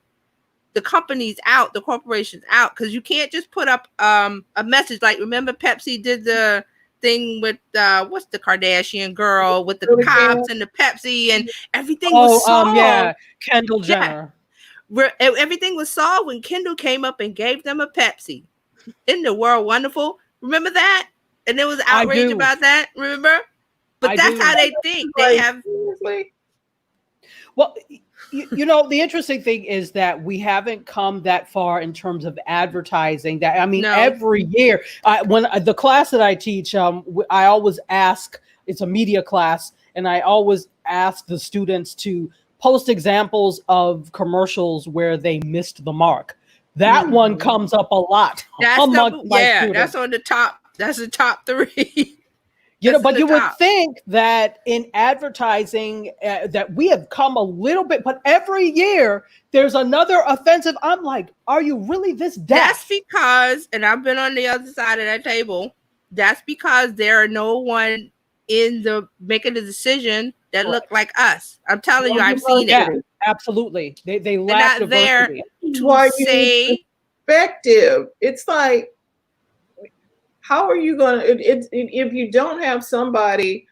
the companies out, the corporations out, because you can't just put up a message. Like, remember Pepsi did the thing with what's the Kardashian girl with the cops and the Pepsi and everything was solved. Yeah, Kendall Jenner. Everything was solved when Kendall came up and gave them a Pepsi. Isn't the world wonderful? Remember that? And there was outrage about that, remember? But that's how they think. They have. Well, the interesting thing is that we haven't come that far in terms of advertising. That, I mean, every year, when the class that I teach, I always ask, it's a media class, and I always ask the students to post examples of commercials where they missed the mark. That one comes up a lot. That's that's on the top. That's the top 3. But you would think that in advertising that we have come a little bit, but every year there's another offensive. I'm like, are you really this deaf? That's because, and I've been on the other side of that table, that's because there are no one in the making the decision that look like us. I'm telling you, I've seen it. Absolutely. They lack diversity. Why you need perspective? It's like, how are you going to, if you don't have somebody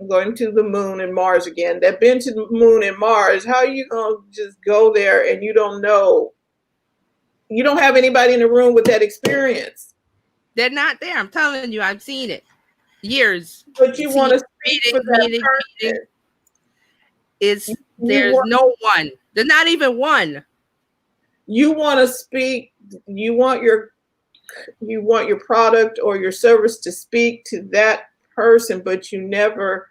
going to the moon and Mars again, that been to the moon and Mars, how are you going to just go there and you don't know? You don't have anybody in the room with that experience. They're not there. I'm telling you, I've seen it. Years. But you want to speak for that person. There's no one. There's not even one. You want to speak, you want your product or your service to speak to that person, but you never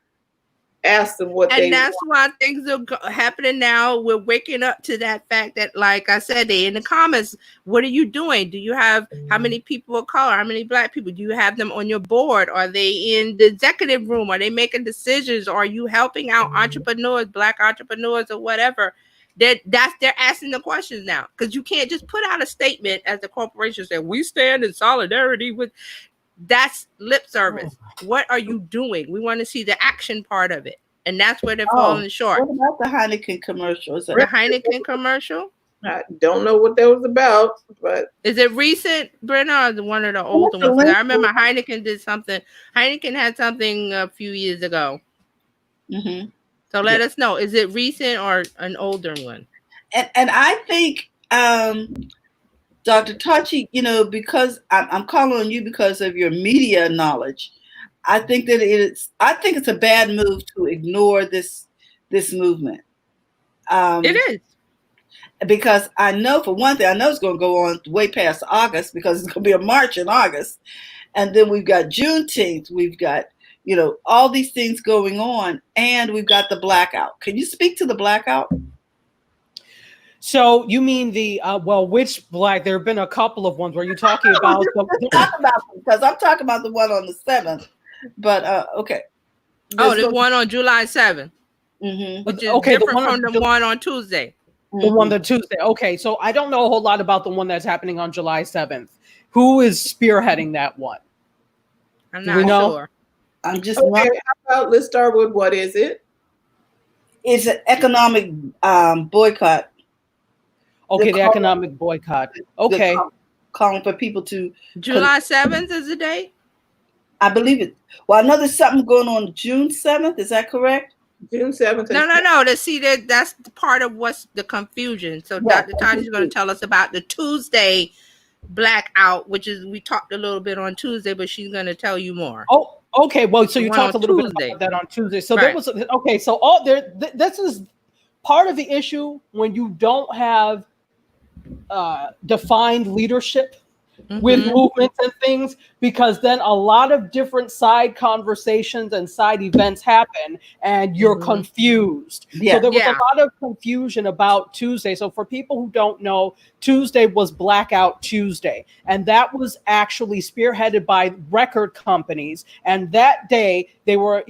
ask them what they want. And that's why things are happening now. We're waking up to that fact that, like I said, they in the comments, what are you doing? Do you have how many people of color? How many Black people? Do you have them on your board? Are they in the executive room? Are they making decisions? Are you helping out entrepreneurs, Black entrepreneurs or whatever? They're asking the questions now, because you can't just put out a statement as the corporation said, we stand in solidarity with. That's lip service. What are you doing? We want to see the action part of it. and that's where they're Oh, falling short. what about the Heineken commercial? Is The that Heineken commercial. I don't know what that was about, but Is it recent, Brenna, or one of the older the ones? 'Cause link? I remember Heineken did something. Heineken had something a few years ago. Mm-hmm. So let us know. Is it recent or an older one? And I think Dr. Tachi, because I'm calling on you because of your media knowledge. I think it's a bad move to ignore this movement. It is. Because I know, for one thing, I know it's going to go on way past August, because it's going to be a march in August. And then we've got Juneteenth. We've got, all these things going on. And we've got the blackout. Can you speak to the blackout? So you mean the which black? There have been a couple of ones where you're talking about. Because I'm talking about the one on the 7th. But okay. There's one on July 7th, Mm-hmm. which is different from the one on Tuesday. The one on Tuesday. Okay, so I don't know a whole lot about the one that's happening on July 7th. Who is spearheading that one? I'm not sure. I'm just okay. How about, let's start with, what is it? It's an economic boycott. Okay, the economic boycott. Okay. Calling for people to. July 7th is the date? I believe it. Well, I know there's something going on June 7th. Is that correct? June 7th. No. That's part of what's the confusion. So Dr. Tachi is going to tell us about the Tuesday blackout, which is, we talked a little bit on Tuesday, but she's going to tell you more. Oh, okay. Well, so you talked a little Tuesday. bit about that on Tuesday. So there was, okay. So all there, this is part of the issue when you don't have defined leadership with movements and things, because then a lot of different side conversations and side events happen and you're confused. So there was a lot of confusion about Tuesday. So for people who don't know, Tuesday was Blackout Tuesday, and that was actually spearheaded by record companies. And that day they were,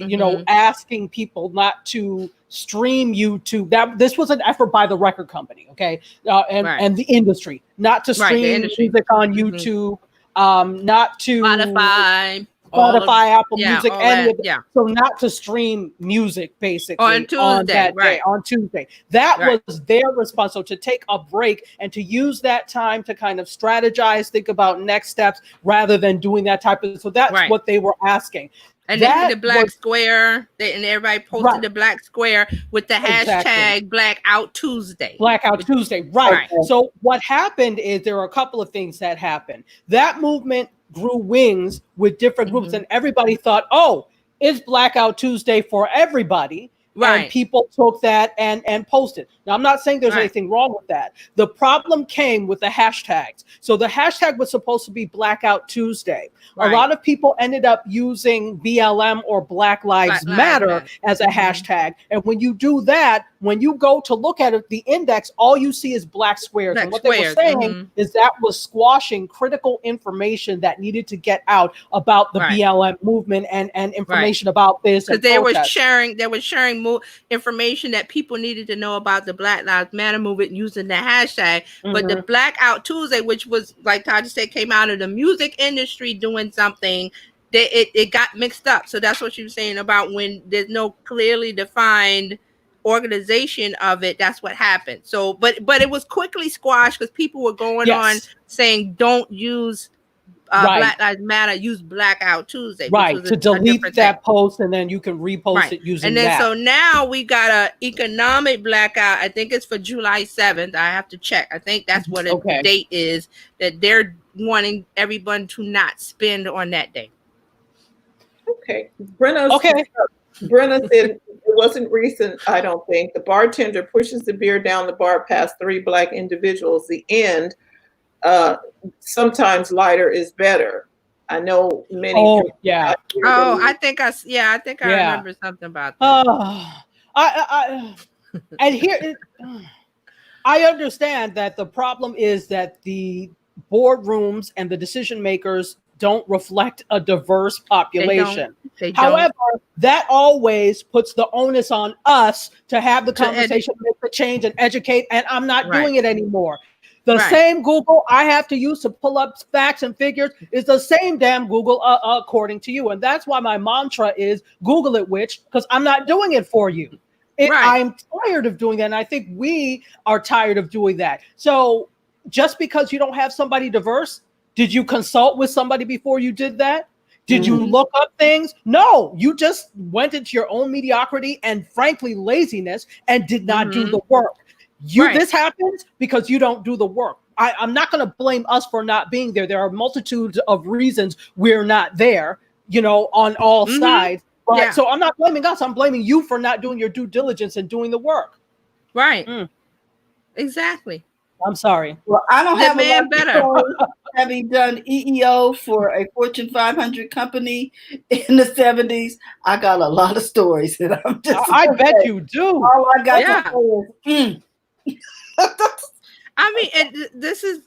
asking people not to stream YouTube. This was an effort by the record company, okay, and the industry, not to stream music on YouTube, not to Spotify, Apple Music, any of that. So not to stream music basically on Tuesday, on that day, on Tuesday. That was their response. So to take a break and to use that time to kind of strategize, think about next steps rather than doing that type of. So that's what they were asking. And then the black square, and everybody posted the black square with the hashtag Blackout Tuesday. Blackout Tuesday, right. So what happened is there were a couple of things that happened. That movement grew wings with different groups, and everybody thought, oh, it's Blackout Tuesday for everybody. And people took that and posted. Now, I'm not saying there's anything wrong with that. The problem came with the hashtags. So the hashtag was supposed to be Blackout Tuesday. A lot of people ended up using BLM or Black Lives Matter as a hashtag. And when you do that, when you go to look at it, the index, all you see is black squares. And what they were saying is that was squashing critical information that needed to get out about the BLM movement and information about this. Because they were sharing information that people needed to know about the Black Lives Matter movement using the hashtag. But the Blackout Tuesday, which was, like Taji said, came out of the music industry doing something, it got mixed up. So that's what she was saying about when there's no clearly defined organization of it. That's what happened. So but it was quickly squashed because people were going on saying don't use Black Lives Matter, use Blackout Tuesday. To delete that post, and then you can repost it using that. And then so now we got an economic blackout. I think it's for July 7th. I have to check. I think that's what the date is, that they're wanting everyone to not spend on that day. Okay. Brenna said it wasn't recent, I don't think. The bartender pushes the beer down the bar past 3 Black individuals. The end. Sometimes lighter is better. I know many. I think I remember something about that. And here, I understand that the problem is that the boardrooms and the decision makers don't reflect a diverse population. They don't. However, that always puts the onus on us to have the conversation, make the change, and educate. And I'm not doing it anymore. The Right. same Google I have to use to pull up facts and figures is the same damn Google according to you. And that's why my mantra is Google it, witch, because I'm not doing it for you. Right. I'm tired of doing that. And I think we are tired of doing that. So just because you don't have somebody diverse, did you consult with somebody before you did that? Did you look up things? No, you just went into your own mediocrity and frankly laziness and did not do the work. This happens because you don't do the work. I'm not going to blame us for not being there. There are multitudes of reasons we're not there, on all sides. But so I'm not blaming us. I'm blaming you for not doing your due diligence and doing the work. Right. Exactly. I'm sorry. Well, I don't have man better. Having done EEO for a Fortune 500 company in the 70s, I got a lot of stories. And I'm just I bet you do. All I got to say is, I mean, and this is,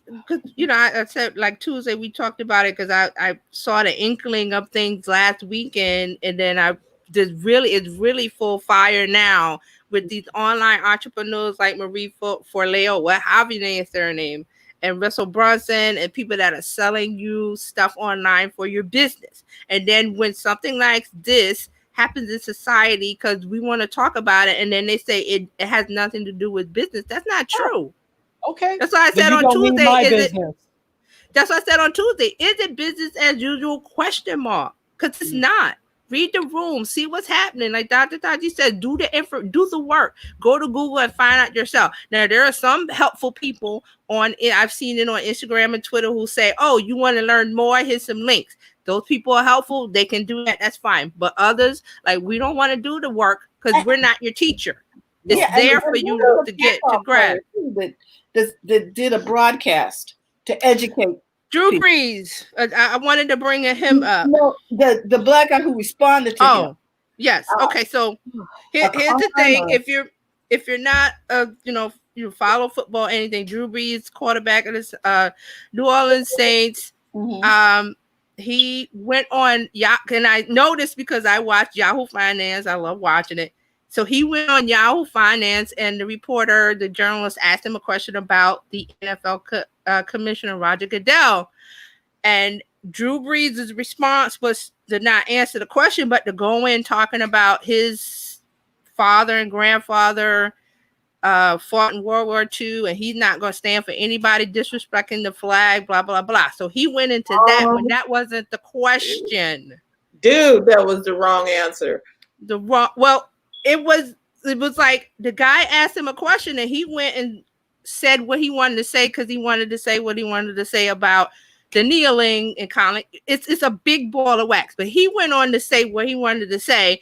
I said like Tuesday we talked about it because I saw the inkling of things last weekend, and then it's really full fire now with these online entrepreneurs like Marie Forleo, what have you name their name, and Russell Brunson, and people that are selling you stuff online for your business. And then when something like this happens in society, because we want to talk about it, and then they say it has nothing to do with business, that's not true. Okay. That's why I said on Tuesday. That's what I said on Tuesday. Is it business as usual? Question mark. Because it's not. Read the room. See what's happening. Like Dr. Taji said, do the work. Go to Google and find out yourself. Now, there are some helpful people on it. I've seen it on Instagram and Twitter who say, oh, you want to learn more? Here's some links. Those people are helpful. They can do that. That's fine. But others, like, we don't want to do the work because we're not your teacher. It's there for you to grab. That did a broadcast to educate Drew Brees. I wanted to bring him up. No, the black guy who responded to him. Oh, yes. Okay, so here's the thing: if you're not you follow football, anything. Drew Brees, quarterback of the New Orleans Saints. He went on and I know this because I watched Yahoo Finance. I love watching it. So he went on Yahoo Finance, and the journalist asked him a question about the NFL commissioner, Roger Goodell. And Drew Brees' response was to not answer the question, but to go in talking about his father and grandfather fought in World War II, and he's not going to stand for anybody disrespecting the flag, blah, blah, blah. So he went into that when that wasn't the question. Dude, that was the wrong answer. It was like the guy asked him a question and he went and said what he wanted to say because he wanted to say what he wanted to say about the kneeling and calling. It's a big ball of wax, but he went on to say what he wanted to say,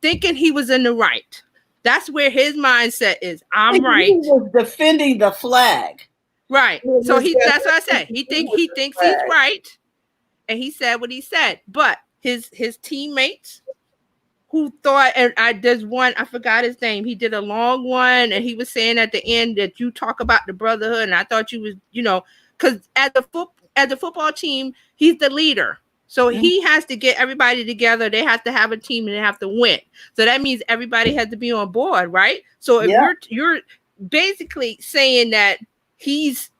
thinking he was in the right. That's where his mindset is. I'm right. He was defending the flag. Right. So that's what I said. He thinks he's right. And he said what he said. But his teammates who thought, and there's one, I forgot his name. He did a long one, and he was saying at the end that you talk about the brotherhood, and I thought you was, because as a football team, he's the leader. So he has to get everybody together. They have to have a team, and they have to win. So that means everybody has to be on board, right? So if you're basically saying that he's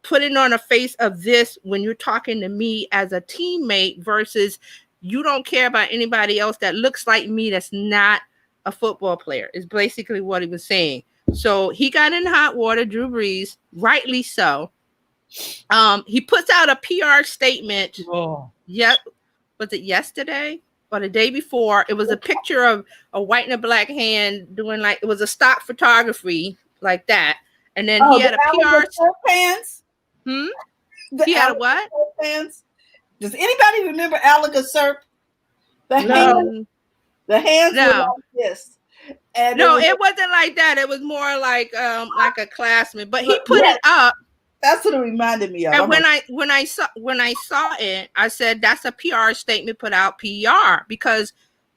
putting on a face of this when you're talking to me as a teammate versus you don't care about anybody else that looks like me that's not a football player, is basically what he was saying. So he got in hot water, Drew Brees, rightly so. He puts out a PR statement. Was it yesterday or the day before? It was a picture of a white and a black hand doing it was a stock photography like that. And then he had a PR pants. He had a what? Pants. Does anybody remember Alaga Serp? The hands were like this. And it wasn't like that. It was more like a classmate. But he put it up. That's what it reminded me of. And when I saw it, I said that's a PR statement put out PR, because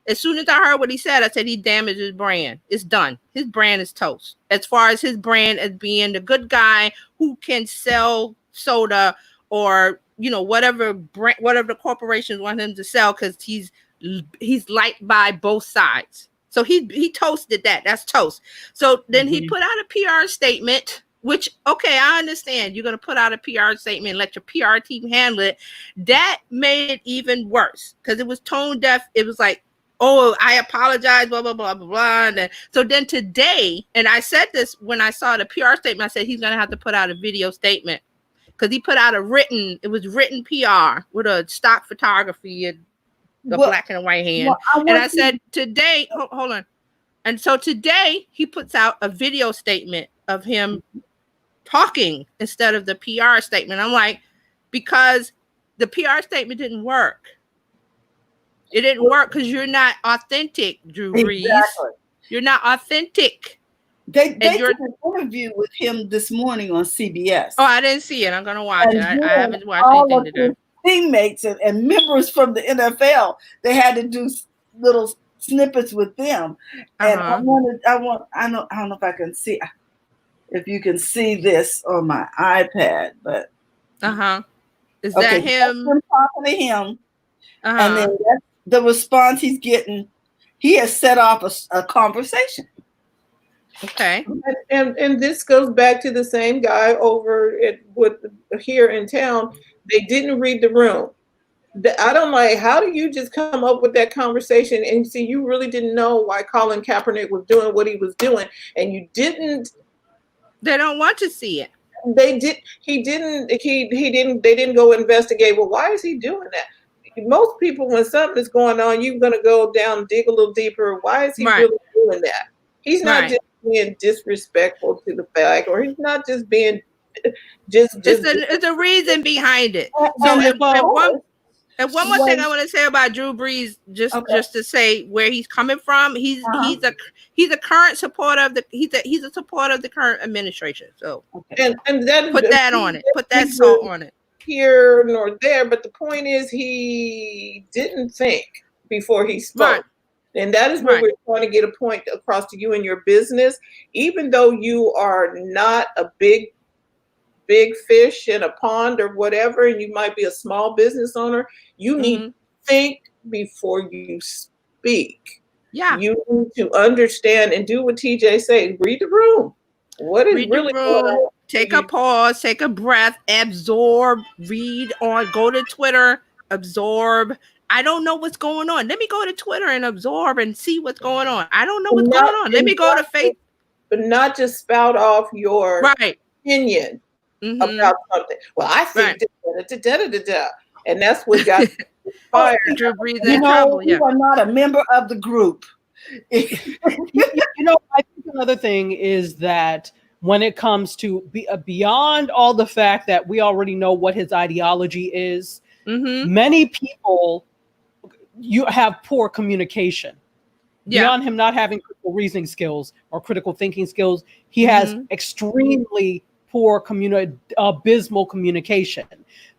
as soon as I heard what he said, I said he damaged his brand. It's done. His brand is toast. As far as his brand as being the good guy who can sell soda or whatever the corporations want him to sell, because he's liked by both sides. So he toasted that. That's toast. So then he put out a PR statement which, okay, I understand. You're going to put out a PR statement and let your PR team handle it. That made it even worse because it was tone deaf. It was like, oh, I apologize, blah, blah, blah, blah, blah. And then, so then today, and I said this when I saw the PR statement, I said he's going to have to put out a video statement because he put out it was written PR with a stock photography and the black and white hand. And I said today, hold on. And so today he puts out a video statement of him talking instead of the PR statement. I'm like, because the PR statement didn't work. It didn't work because you're not authentic, Drew Brees. Exactly. You're not authentic. They did an interview with him this morning on CBS. Oh, I didn't see it. I'm gonna watch it. I haven't watched anything today. Teammates and members from the NFL, they had to do little snippets with them. And I don't know if I can see, if you can see this on my iPad, but is that him? I'm talking to him, and then that's the response he's getting. He has set off a conversation. Okay. And this goes back to the same guy over here in town. They didn't read the room. I don't like, how do you just come up with that conversation and see you really didn't know why Colin Kaepernick was doing what he was doing, and you didn't. They don't want to see it. They didn't go investigate. Well, why is he doing that? Most people, when something is going on, you're gonna go down, dig a little deeper. Why is he really doing that? He's not just being disrespectful to the flag, or he's not just being it's a reason behind it. And one more thing I want to say about Drew Brees, just to say where he's coming from. He's a current supporter of he's a supporter of the current administration. So and that put that on it. Put that salt on it. Here nor there, but the point is he didn't think before he spoke. Right. And that is where we're trying to get a point across to you in your business. Even though you are not a big fish in a pond or whatever, and you might be a small business owner, you need to think before you speak. Yeah. You need to understand and do what TJ said. Read the room. What is really going on? Take a pause, take a breath, absorb, read on, go to Twitter, absorb. I don't know what's going on. Let me go to Twitter and absorb and see what's going on. I don't know what's going on. Let me go to Facebook. But not just spout off your opinion about something. Well, I think and that's what got fired. Drew Brees in trouble. You are not a member of the group. I think another thing is that when it comes to beyond all the fact that we already know what his ideology is, many people you have poor communication. Beyond him not having critical reasoning skills or critical thinking skills, he has extremely poor abysmal communication.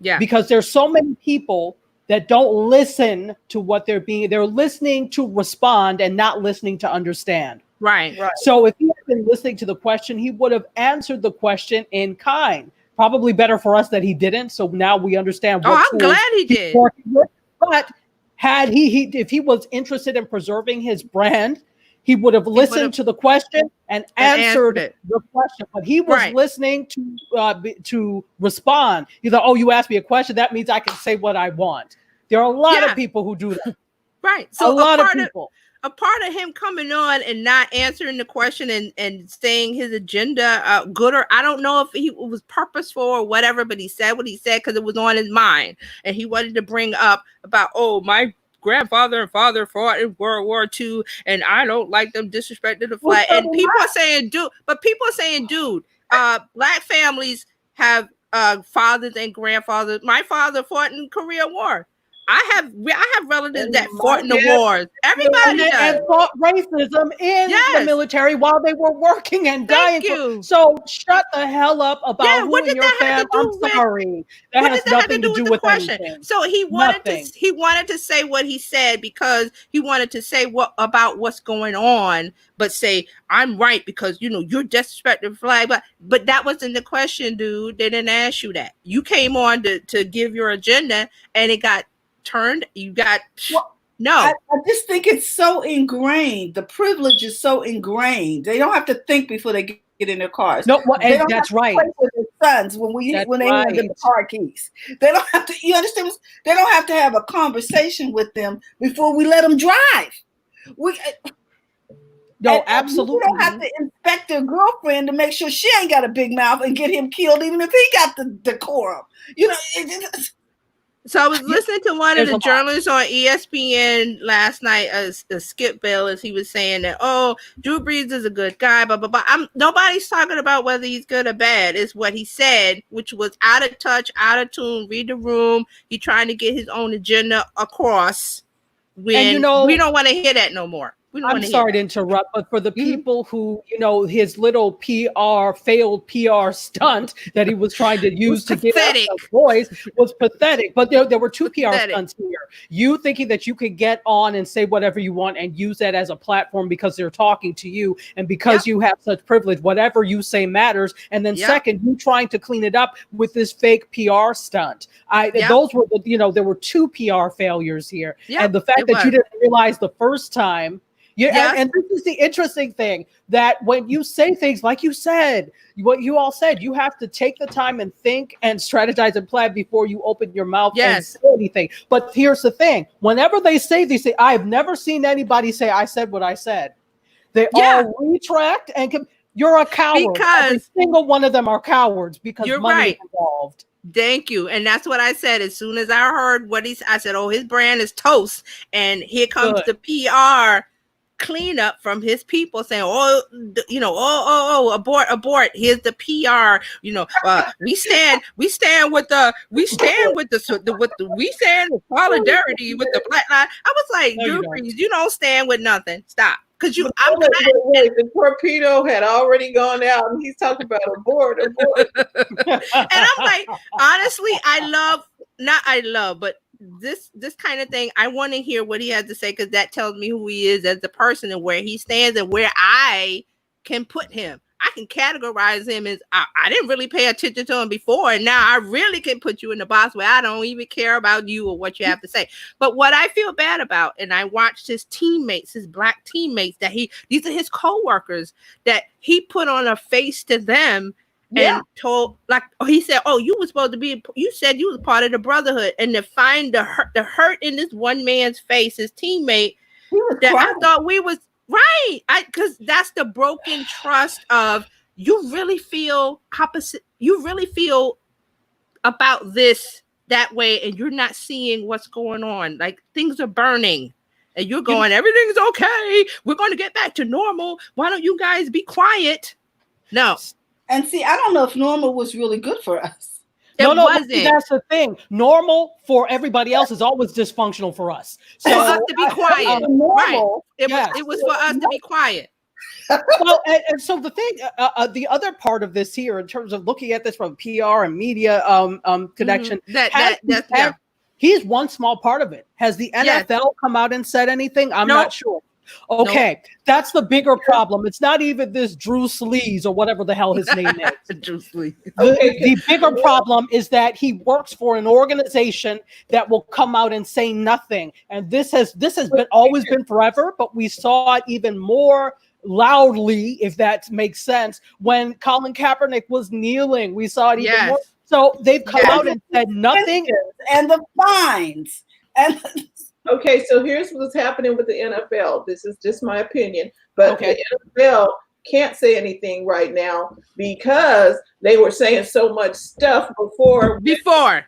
Because there's so many people that don't listen to what they're listening to respond and not listening to understand. Right. So if he had been listening to the question, he would have answered the question in kind. Probably better for us that he didn't. So now we understand. I'm glad he did. But had if he was interested in preserving his brand, he would have listened to the question and answered the question. But he was listening to respond. He's like, "Oh, you asked me a question. That means I can say what I want." There are a lot of people who do that. Right. So a lot of people. A part of him coming on and not answering the question and saying his agenda good, or I don't know if he was purposeful or whatever, but he said what he said because it was on his mind, and he wanted to bring up about, oh, my grandfather and father fought in World War II, and I don't like them disrespecting the flag. And people are saying, dude, black families have fathers and grandfathers. My father fought in the Korean War. I have relatives that fought in the wars. Everybody does. And fought racism in the military while they were working and dying. So shut the hell up about who in your family. I'm sorry. That has nothing to do with anything. So he wanted to say what he said because he wanted to say about what's going on, but say I'm right because you're disrespecting the flag. But that wasn't the question, dude. They didn't ask you that. You came on to give your agenda, and it got turned. I just think it's so ingrained. The privilege is so ingrained. They don't have to think before they get in their cars. No, well, They and don't that's have to right. play with their sons when That's they hand them the right. car keys. They don't have to. You understand? They don't have to have a conversation with them before we let them drive. No, You absolutely. don't have to inspect their girlfriend to make sure she ain't got a big mouth and get him killed, even if he got the decorum. You know. So I was listening to one of There's a the lot. journalists on ESPN last night, Skip Bayless. He was saying that, oh, Drew Brees is a good guy, blah, blah, blah. Nobody's talking about whether he's good or bad. It's what he said, which was out of touch, out of tune, read the room. He trying to get his own agenda across when you know, we don't want to hear that no more. We don't I'm want to sorry to hear interrupt, but for the people who, his little failed PR stunt that he was trying to use to get out pathetic. the voice was pathetic. But there were two PR Pathetic. stunts here. You thinking that you could get on and say whatever you want and use that as a platform because they're talking to you and because you have such privilege, whatever you say matters. And then second, you trying to clean it up with this fake PR stunt. Those were there were two PR failures here. And the fact that you didn't realize the first time. Yeah, and this is the interesting thing, that when you say things like you said, what you all said, you have to take the time and think and strategize and plan before you open your mouth and say anything. But here's the thing. Whenever they say these things, I've never seen anybody say, I said what I said. They all retract and you're a coward. Because every single one of them are cowards because you're money is involved. Thank you. And that's what I said. As soon as I heard what I said, oh, his brand is toast. And here comes the PR cleanup from his people saying, abort. Here's the PR. We stand with solidarity with the Black Lives. I was like, Drew Brees, you don't stand with nothing. Stop. Because the torpedo had already gone out and he's talking about abort. And I'm like, honestly, but this kind of thing, I want to hear what he has to say, because that tells me who he is as a person and where he stands and where I can put him. I can categorize him as I didn't really pay attention to him before, and now I really can put you in the box where I don't even care about you or what you have to say. But what I feel bad about, and I watched his teammates, his Black teammates, these are his co-workers, that he put on a face to them and told, like, he said, oh, you said you was part of the brotherhood, and to find the hurt in this one man's face, his teammate, that I thought we was right. Because that's the broken trust of, you really feel opposite. You really feel about this that way, and you're not seeing what's going on. Like, things are burning, and you're going, everything's okay. We're going to get back to normal. Why don't you guys be quiet? No. And see, I don't know if normal was really good for us. No, that's the thing. Normal for everybody else is always dysfunctional for us. So for us to be quiet. Right. It was for us to be quiet. Well, and so the thing, the other part of this here, in terms of looking at this from PR and media connection, he's one small part of it. Has the NFL come out and said anything? I'm not sure. Okay, that's the bigger problem. It's not even this Drew Sleaze or whatever the hell his name is. Drew Sleaze. The bigger problem is that he works for an organization that will come out and say nothing. And this has always been forever, but we saw it even more loudly, if that makes sense, when Colin Kaepernick was kneeling. We saw it even more. So they've come out and said nothing. And the fines. And okay, so here's what's happening with the NFL. This is just my opinion, but the NFL can't say anything right now because they were saying so much stuff before. Kaepernick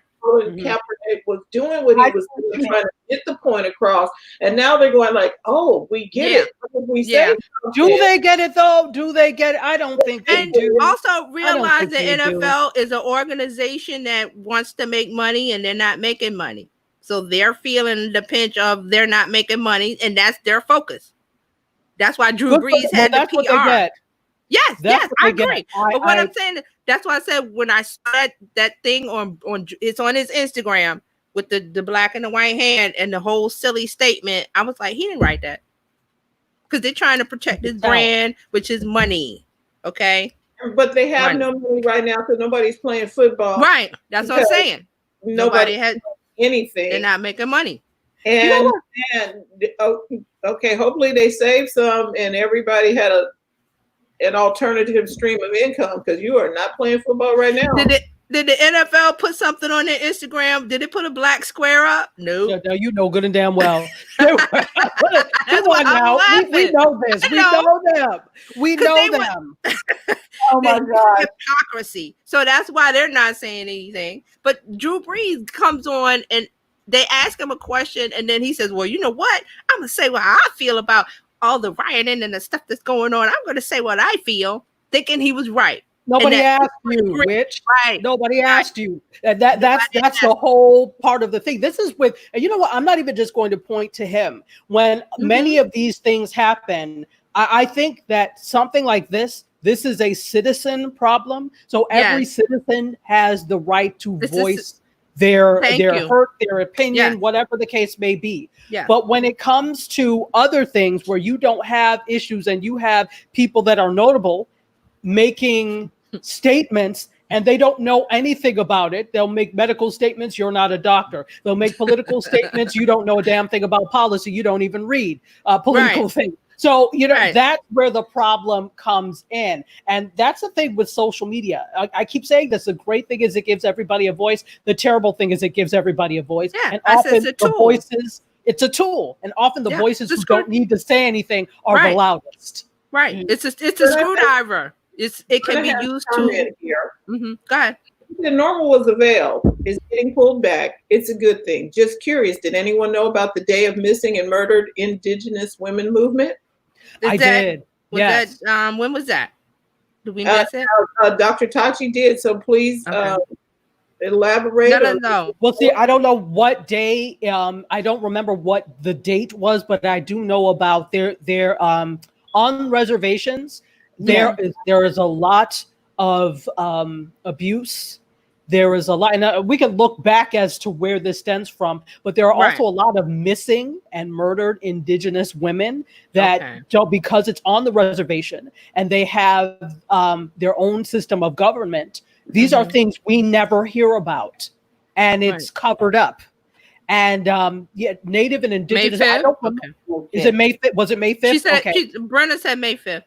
was doing what he was doing, trying to get the point across, and now they're going like, "Oh, we get it." We say do they get it though? Do they get it? I don't think they do. Also realize the NFL is an organization that wants to make money, and they're not making money. So they're feeling the pinch of they're not making money, and that's their focus. That's why Drew Brees had the PR. What they get. Yes, I agree. But what I'm saying, that's why I said when I saw that thing on it's on his Instagram with the black and the white hand and the whole silly statement, I was like, he didn't write that. Because they're trying to protect his brand, which is money. Okay. But they have no money right now because nobody's playing football. Right. That's what I'm saying. Nobody has anything. They're not making money. And okay, hopefully they saved some and everybody had an alternative stream of income because you are not playing football right now. Did the NFL put something on their Instagram? Did it put a black square up? No. No, you know good and damn well. That's Come why on I'm now. We laughing. know this. We know them. We 'Cause know they them. Oh my God. Hypocrisy. So that's why they're not saying anything. But Drew Brees comes on and they ask him a question, and then he says, "Well, you know what? I'm gonna say what I feel about all the rioting and the stuff that's going on. I'm gonna say what I feel," thinking he was right. Nobody that- asked you, Rich. Right. Nobody asked you. That's the whole part of the thing. This is with, and you know what? I'm not even just going to point to him. When many of these things happen, I think that something like this is a citizen problem. So every citizen has the right to voice their hurt, their opinion, whatever the case may be. Yeah. But when it comes to other things where you don't have issues and you have people that are notable making statements and they don't know anything about it. They'll make medical statements. You're not a doctor. They'll make political statements. You don't know a damn thing about policy. You don't even read political things. So, that's where the problem comes in. And that's the thing with social media. I keep saying this. The great thing is it gives everybody a voice. The terrible thing is it gives everybody a voice. Yeah, and often the voices, it's a tool. And often the voices who don't need to say anything are the loudest. Right. It's a screwdriver. It can be used to. Here. Go ahead. The normal was a veil is getting pulled back. It's a good thing. Just curious, did anyone know about the Day of Missing and Murdered Indigenous Women movement? Did. Yes. When was that? Did we miss it? Dr. Tachi did. So please elaborate. No. Well, see, I don't know what day. I don't remember what the date was, but I do know about their on reservations. There is a lot of abuse. There is a lot, and we can look back as to where this stems from, but there are also a lot of missing and murdered Indigenous women that because it's on the reservation and they have their own system of government. These are things we never hear about, and it's covered up. And Native and Indigenous. May 5th? I don't remember. Is it May 5th? Was it May 5th? She said. Brenda said May 5th.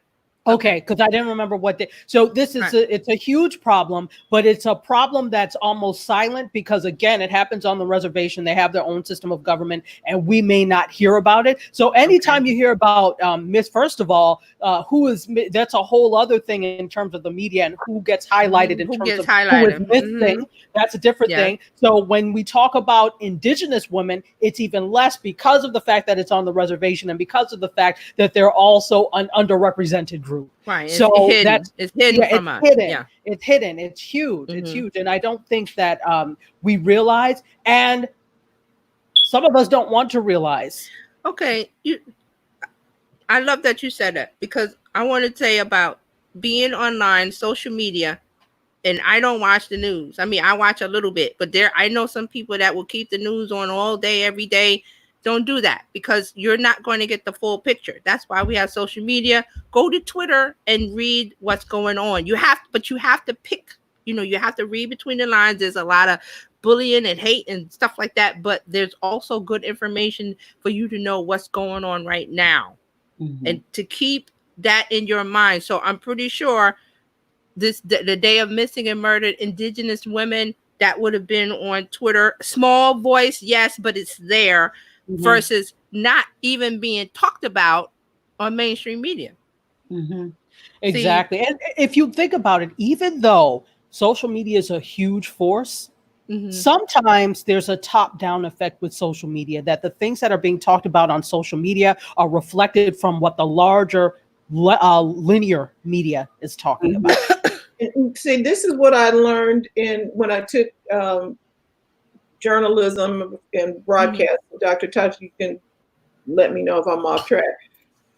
Okay, because I didn't remember what day. So this is it's a huge problem, but it's a problem that's almost silent because again, it happens on the reservation. They have their own system of government, and we may not hear about it. So anytime you hear about first of all, that's a whole other thing in terms of the media and who gets highlighted in terms of who is missing. That's a different thing. So when we talk about Indigenous women, it's even less because of the fact that it's on the reservation and because of the fact that they're also an underrepresented group. Right. So it's hidden from us. Yeah. It's hidden. It's huge. It's huge. And I don't think that we realize, and some of us don't want to realize. Okay. I love that you said that because I want to say about being online, social media, and I don't watch the news. I mean, I watch a little bit, but I know some people that will keep the news on all day, every day. Don't do that because you're not going to get the full picture. That's why we have social media. Go to Twitter and read what's going on. You have to pick, you have to read between the lines. There's a lot of bullying and hate and stuff like that, but there's also good information for you to know what's going on right now and to keep that in your mind. So I'm pretty sure the Day of Missing and Murdered Indigenous Women, that would have been on Twitter. Small voice, yes, but it's there. Versus not even being talked about on mainstream media. Exactly. And if you think about it, even though social media is a huge force, sometimes there's a top-down effect with social media that the things that are being talked about on social media are reflected from what the larger linear media is talking about. See, this is what I learned when I took journalism and broadcast. Dr. Touch, you can let me know if I'm off track.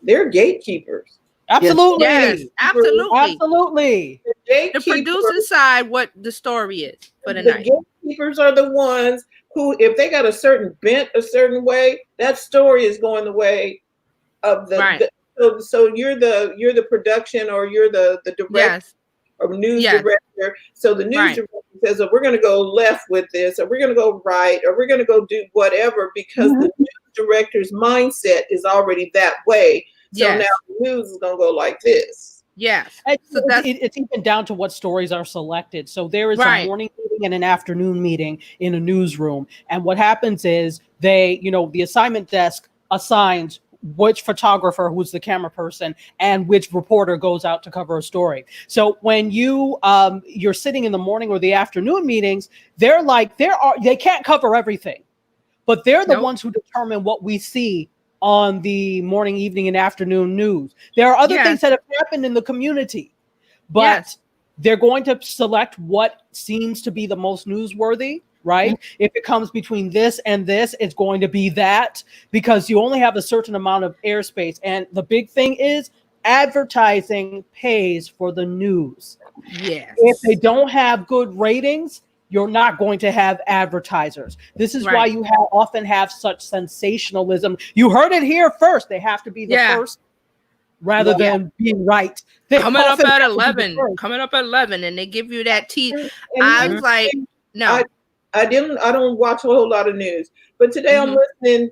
They're gatekeepers. Absolutely. Yes, absolutely. The producers decide what the story is for the night. The gatekeepers are the ones who, if they got a certain bent a certain way, that story is going the way of the so you're the production or you're the director or news director. So the news director says, oh, we're going to go left with this, or we're going to go right, or we're going to go do whatever, because the news director's mindset is already that way. So now the news is going to go like this. Yes. And So that's it's even down to what stories are selected. So there is a right. morning meeting and an afternoon meeting in a newsroom. And what happens is the assignment desk assigns which photographer, who's the camera person, and which reporter goes out to cover a story. So when you're sitting in the morning or the afternoon meetings, they can't cover everything, but they're the Nope. ones who determine what we see on the morning, evening, and afternoon news. There are other Yes. things that have happened in the community, but Yes. they're going to select what seems to be the most newsworthy, right? If it comes between this and this, it's going to be that, because you only have a certain amount of airspace. And the big thing is advertising pays for the news. Yes. If they don't have good ratings, you're not going to have advertisers. This is why Right. you often have such sensationalism. You heard it here first. They have to be the Yeah. first rather Yeah. than being right. They Coming up often at have to be the 11. first. Coming up at 11, and they give you that tea. And I you- was like, no. I don't watch a whole lot of news, but today I'm listening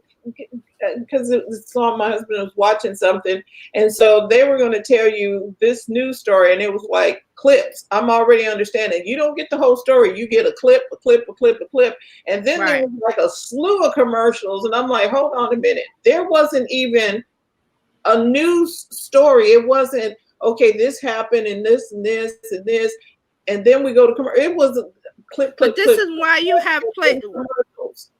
because my husband was watching something, and so they were going to tell you this news story, and it was like clips. I'm already understanding. You don't get the whole story. You get a clip, and then there Right. was like a slew of commercials, and I'm like, hold on a minute. There wasn't even a news story. It wasn't, okay, this happened and this and this and this, and then we go to commercial. It was a clip. But this is why you have commercials.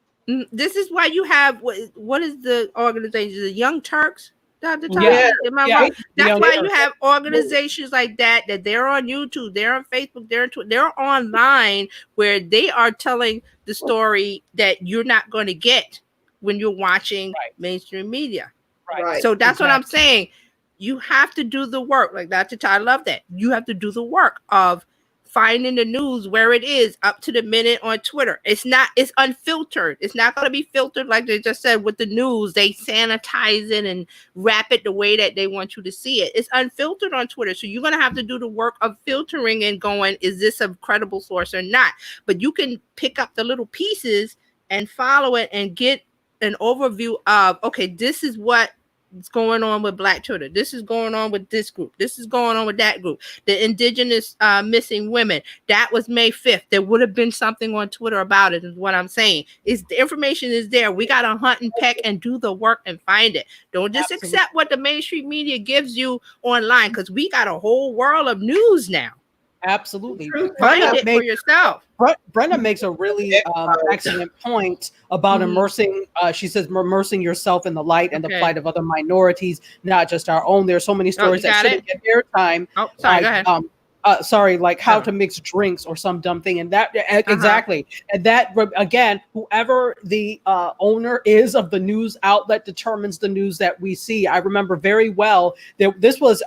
This is why you have what is the organization? The Young Turks, Dr. Tyler? Yeah. Am I Yeah. wrong? That's Young why Turks. you have organizations like that they're on YouTube, they're on Facebook, they're on Twitter, they're online, where they are telling the story that you're not going to get when you're watching mainstream media. Right. So that's what I'm saying. You have to do the work. Like Dr. Ty, I love that. You have to do the work of finding the news where it is up to the minute on Twitter. It's unfiltered. It's not going to be filtered like they just said with the news. They sanitize it and wrap it the way that they want you to see it. It's unfiltered on Twitter. So you're going to have to do the work of filtering and going, is this a credible source or not? But you can pick up the little pieces and follow it and get an overview of, okay, this is what is going on with Black Twitter. This is going on with this group. This is going on with that group. The indigenous missing women. That was May 5th. There would have been something on Twitter about it, is what I'm saying. Is the information is there. We got to hunt and peck and do the work and find it. Don't just accept what the mainstream media gives you online, because we got a whole world of news now. Absolutely. Find it for yourself. Brenda makes a really excellent point about immersing. She says immersing yourself in the light and the plight of other minorities, not just our own. There are so many stories that shouldn't get airtime. Oh, sorry, go ahead. Like how to mix drinks or some dumb thing, and that exactly, and that again, whoever the owner is of the news outlet determines the news that we see. I remember very well that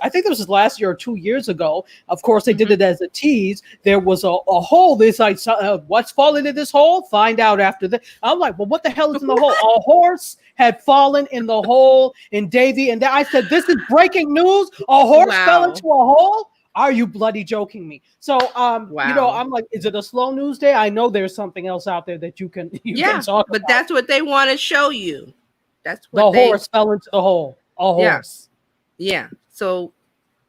I think this was last year or 2 years ago. Of course, they did it as a tease. There was a hole. This like what's falling in this hole? Find out after that. I'm like, well, what the hell is in the hole? A horse had fallen in the hole in Davie, and I said, this is breaking news. A horse fell into a hole. Are you bloody joking me? So, I'm like, is it a slow news day? I know there's something else out there that you can talk about. That's what they want to show you. That's what the horse fell into the hole. A horse. Yeah. So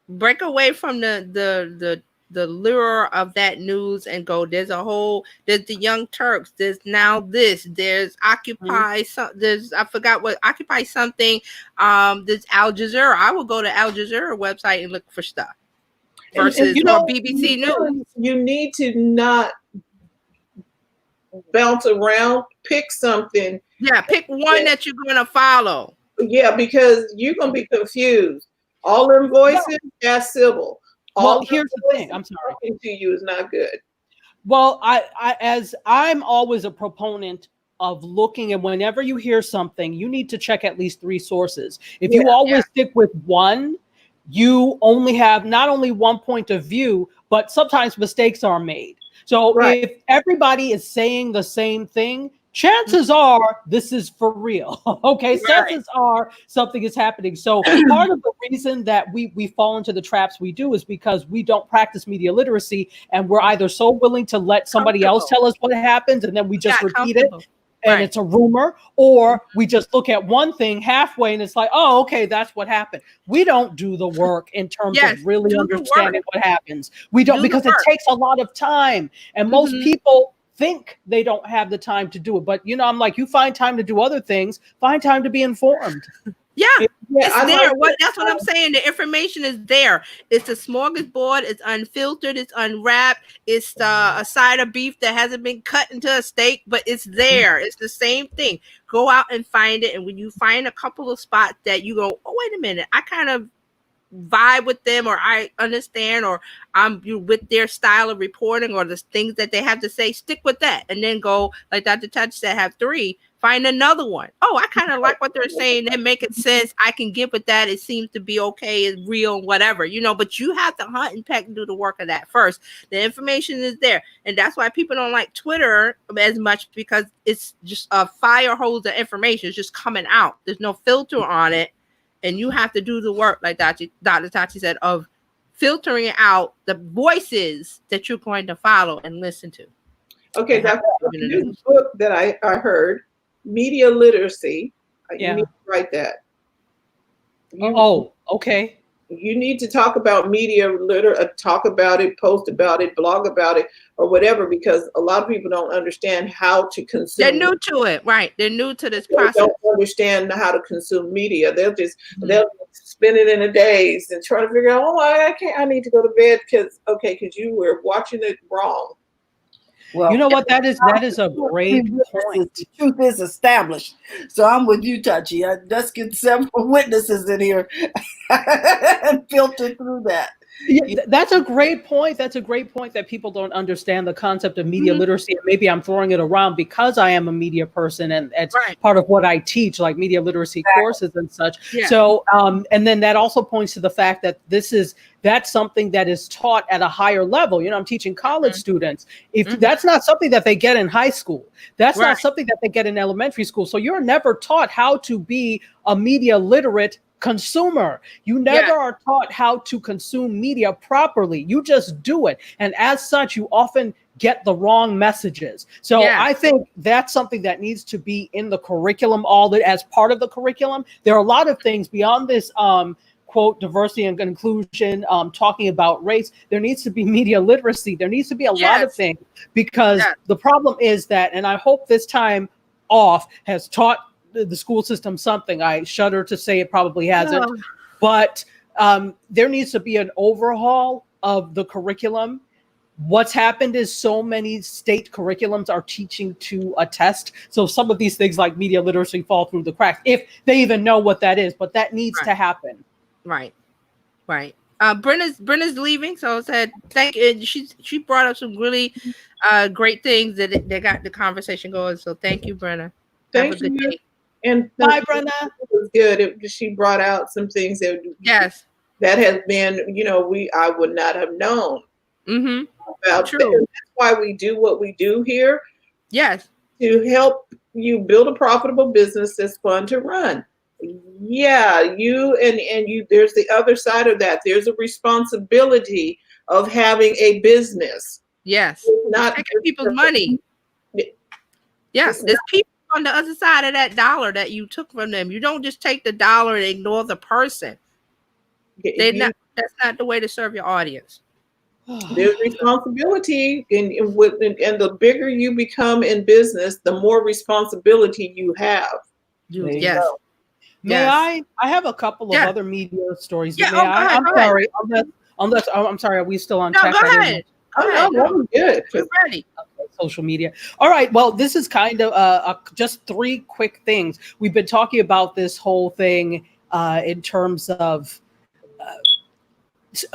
break away from the lure of that news and go, there's the Young Turks, there's now this, there's Occupy, there's, I forgot what, Occupy something, there's Al Jazeera. I will go to Al Jazeera website and look for stuff. Versus BBC News. You need to not bounce around. Pick something. Yeah, pick one that you're going to follow. Yeah, because you're going to be confused. All them voices, that's civil. Well, here's the thing. I'm sorry. Talking to you is not good. Well, I'm always a proponent of looking, and whenever you hear something, you need to check at least 3 sources. If you always stick with one, you only have not only one point of view, but sometimes mistakes are made. So if everybody is saying the same thing, chances are this is for real. Okay, chances are something is happening. So part of the reason that we fall into the traps we do is because we don't practice media literacy, and we're either so willing to let somebody else tell us what happens, and then we just repeat it. and Right. it's a rumor, or we just look at one thing halfway and it's like, oh, okay, that's what happened. We don't do the work in terms Yes, of really do the understanding work. what happens. We don't, Do the because it work. takes a lot of time, and most Mhm. people think they don't have the time to do it. But I'm like, you find time to do other things, find time to be informed. Yeah, Yeah, it's I there. like That's what I'm saying. The information is there. It's a smorgasbord. It's unfiltered. It's unwrapped. It's a side of beef that hasn't been cut into a steak, but it's there. It's the same thing. Go out and find it. And when you find a couple of spots that you go, oh, wait a minute, I kind of vibe with them, or I understand, or I'm with their style of reporting or the things that they have to say, stick with that. And then go, like Dr. Touch said, have 3, find another one. Oh, I kind of like what they're saying. They're making sense. I can get with that. It seems to be okay. It's real, whatever, but you have to hunt and peck and do the work of that first. The information is there. And that's why people don't like Twitter as much, because it's just a fire hose of information. It's just coming out. There's no filter on it. And you have to do the work, like Dr. Tachi said, of filtering out the voices that you're going to follow and listen to. Okay, And have that's to a do the new news. book that I heard, Media Literacy. Yeah. You need to write that. Oh, okay. You need to talk about media talk about it, post about it, blog about it, or whatever, because a lot of people don't understand how to consume. They're new to it, right? They're new to this They process. don't understand how to consume media. They'll spend it in a daze and try to figure out, oh, I can't. I need to go to bed because you were watching it wrong. Well, You know what? That is a great point. The truth is established. So I'm with you, Tachi. Let's get several witnesses in here and filter through that. Yeah, that's a great point. That's a great point, that people don't understand the concept of media literacy. And maybe I'm throwing it around because I am a media person, and it's part of what I teach, like media literacy courses and such. Yeah. So, and then that also points to the fact that that's something that is taught at a higher level. I'm teaching college students. If that's not something that they get in high school, that's not something that they get in elementary school. So you're never taught how to be a media literate consumer. You never are taught how to consume media properly. You just do it. And as such, you often get the wrong messages. So I think that's something that needs to be in the curriculum, as part of the curriculum. There are a lot of things beyond this, quote, diversity and inclusion, talking about race. There needs to be media literacy. There needs to be a lot of things, because the problem is that, and I hope this time off has taught the school system something. I shudder to say it probably hasn't, but there needs to be an overhaul of the curriculum. What's happened is so many state curriculums are teaching to a test. So some of these things like media literacy fall through the cracks, if they even know what that is, but that needs to happen. Right. Brenna's leaving, so I said thank you. She brought up some really great things that got the conversation going. So thank you, Brenna. Thank Have a good you. day. And bye, Brenna. It was good. She brought out some things that that has been, I would not have known about. True. That's why we do what we do here. Yes. To help you build a profitable business that's fun to run. Yeah, you there's the other side of that. There's a responsibility of having a business. Yes. Not taking people's money. Yes, there's people on the other side of that dollar that you took from them. You don't just take the dollar and ignore the person. That's not the way to serve your audience. There's responsibility, and the bigger you become in business, the more responsibility you have. Yes. May I have a couple of other media stories. Yeah, May I? I'm sorry. I'm sorry. Are we still on tech? Go ahead. Oh, good. We're ready. Social media. All right. Well, this is kind of just 3 quick things. We've been talking about this whole thing in terms of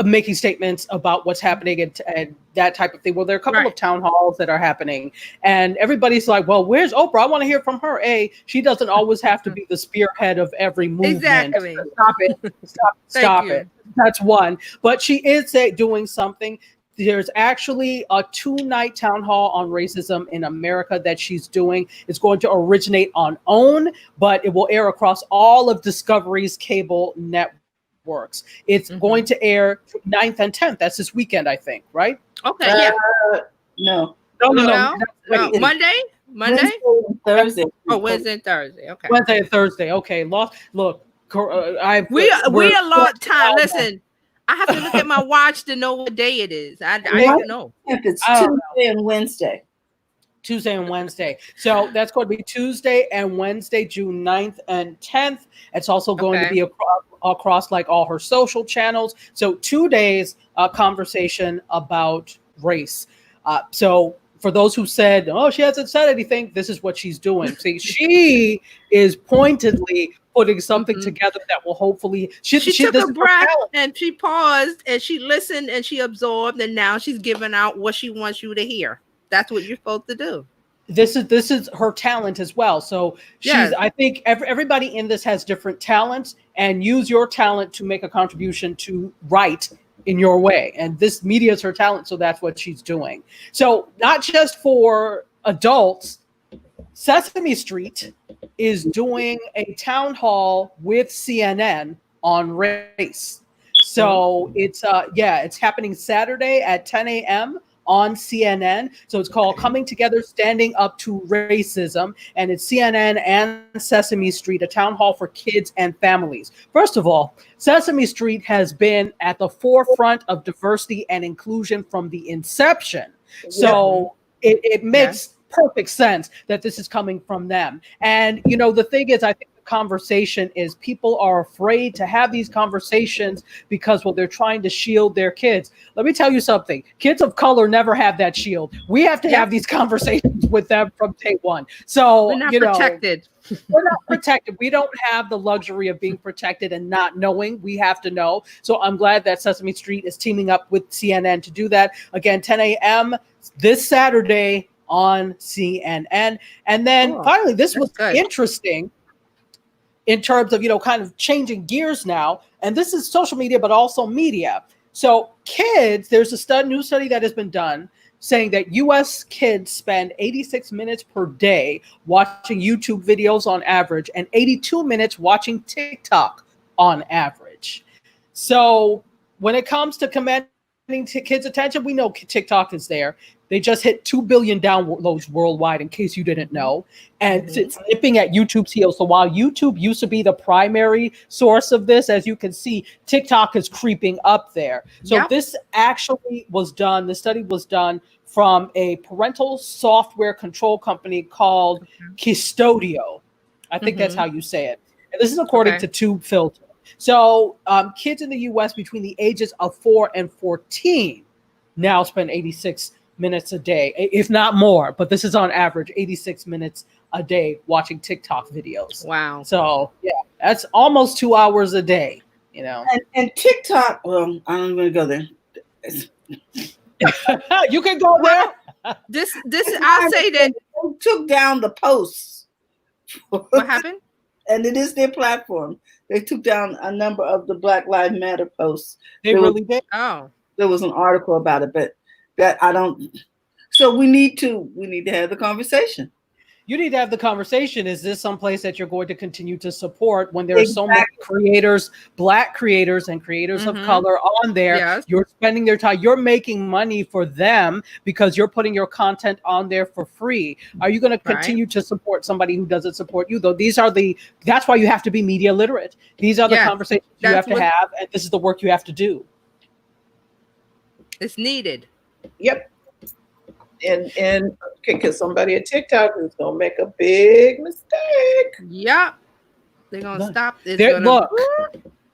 making statements about what's happening and that type of thing. Well, there are a couple of town halls that are happening, and everybody's like, well, where's Oprah? I want to hear from her. She doesn't always have to be the spearhead of every movement. Exactly. Stop it. Stop it. That's one. But she is doing something. There's actually a 2-night town hall on racism in America that she's doing. It's going to originate on OWN, but it will air across all of Discovery's cable networks. It's going to air 9th and 10th. That's this weekend, I think, right? Okay, No. Monday? Monday? Wednesday and Thursday. Oh, Wednesday and Thursday. Okay. Wednesday and Thursday. Okay. Look, We we're allot time. on that. Listen, I have to look at my watch to know what day it is. I Yeah. don't know. If it's I don't Tuesday and Wednesday. Tuesday and Wednesday. So that's going to be Tuesday and Wednesday, June 9th and 10th. It's also going to Okay. be across like all her social channels. So 2 days conversation about race. So for those who said, oh, she hasn't said anything, this is what she's doing. See, she is pointedly putting something Mhm. together that will hopefully She took this a is her breath talent. and she paused and she listened and she absorbed and now she's giving out what she wants you to hear. That's what you're supposed to do. This is her talent as well. So Yes. I think everybody in this has different talents, and use your talent to make a contribution to right in your way. And this media is her talent, so that's what she's doing. So not just for adults, Sesame Street is doing a town hall with CNN on race. So it's happening Saturday at 10 a.m. on CNN. So it's called Coming Together, Standing Up to Racism. And it's CNN and Sesame Street, a town hall for kids and families. First of all, Sesame Street has been at the forefront of diversity and inclusion from the inception. So it makes perfect sense that this is coming from them. And, you know, the thing is, I think conversation is people are afraid to have these conversations because, well, they're trying to shield their kids. Let me tell you something. Kids of color never have that shield. We have to have these conversations with them from day one. So We're not you know, protected. we're not protected. We don't have the luxury of being protected and not knowing. We have to know. So I'm glad that Sesame Street is teaming up with CNN to do that. Again, 10 a.m. this Saturday on CNN. And then finally, this was interesting in terms of, you know, kind of changing gears now. And this is social media, but also media. So kids, there's a new study that has been done saying that US kids spend 86 minutes per day watching YouTube videos on average and 82 minutes watching TikTok on average. So when it comes to commanding kids' attention, we know TikTok is there. They just hit 2 billion downloads worldwide, in case you didn't know. And it's nipping at YouTube's heels. So while YouTube used to be the primary source of this, as you can see, TikTok is creeping up there. So this actually was done, the study was done from a parental software control company called Custodio. I think that's how you say it. And this is according to TubeFilter. So kids in the US between the ages of 4 and 14 now spend 86 minutes a day, if not more, but this is on average 86 minutes a day watching TikTok videos. Wow. So yeah, that's almost 2 hours a day, you know. And TikTok, well, I'm going to go there. You can go there. This I'll say that they took down the posts. What happened? And it is their platform. They took down a number of the Black Lives Matter posts. They really did. Oh, there was an article about it, but that I don't. So we need to have the conversation. You need to have the conversation. Is this someplace that you're going to continue to support when there are so many creators, Black creators and creators of color on there? Yes. You're spending their time. You're making money for them because you're putting your content on there for free. Are you going to continue to support somebody who doesn't support you, though? That's why you have to be media literate. These are the conversations you have to have, and this is the work you have to do. It's needed. Yep. And because somebody at TikTok is gonna make a big mistake. Yep. They're gonna stop. Look,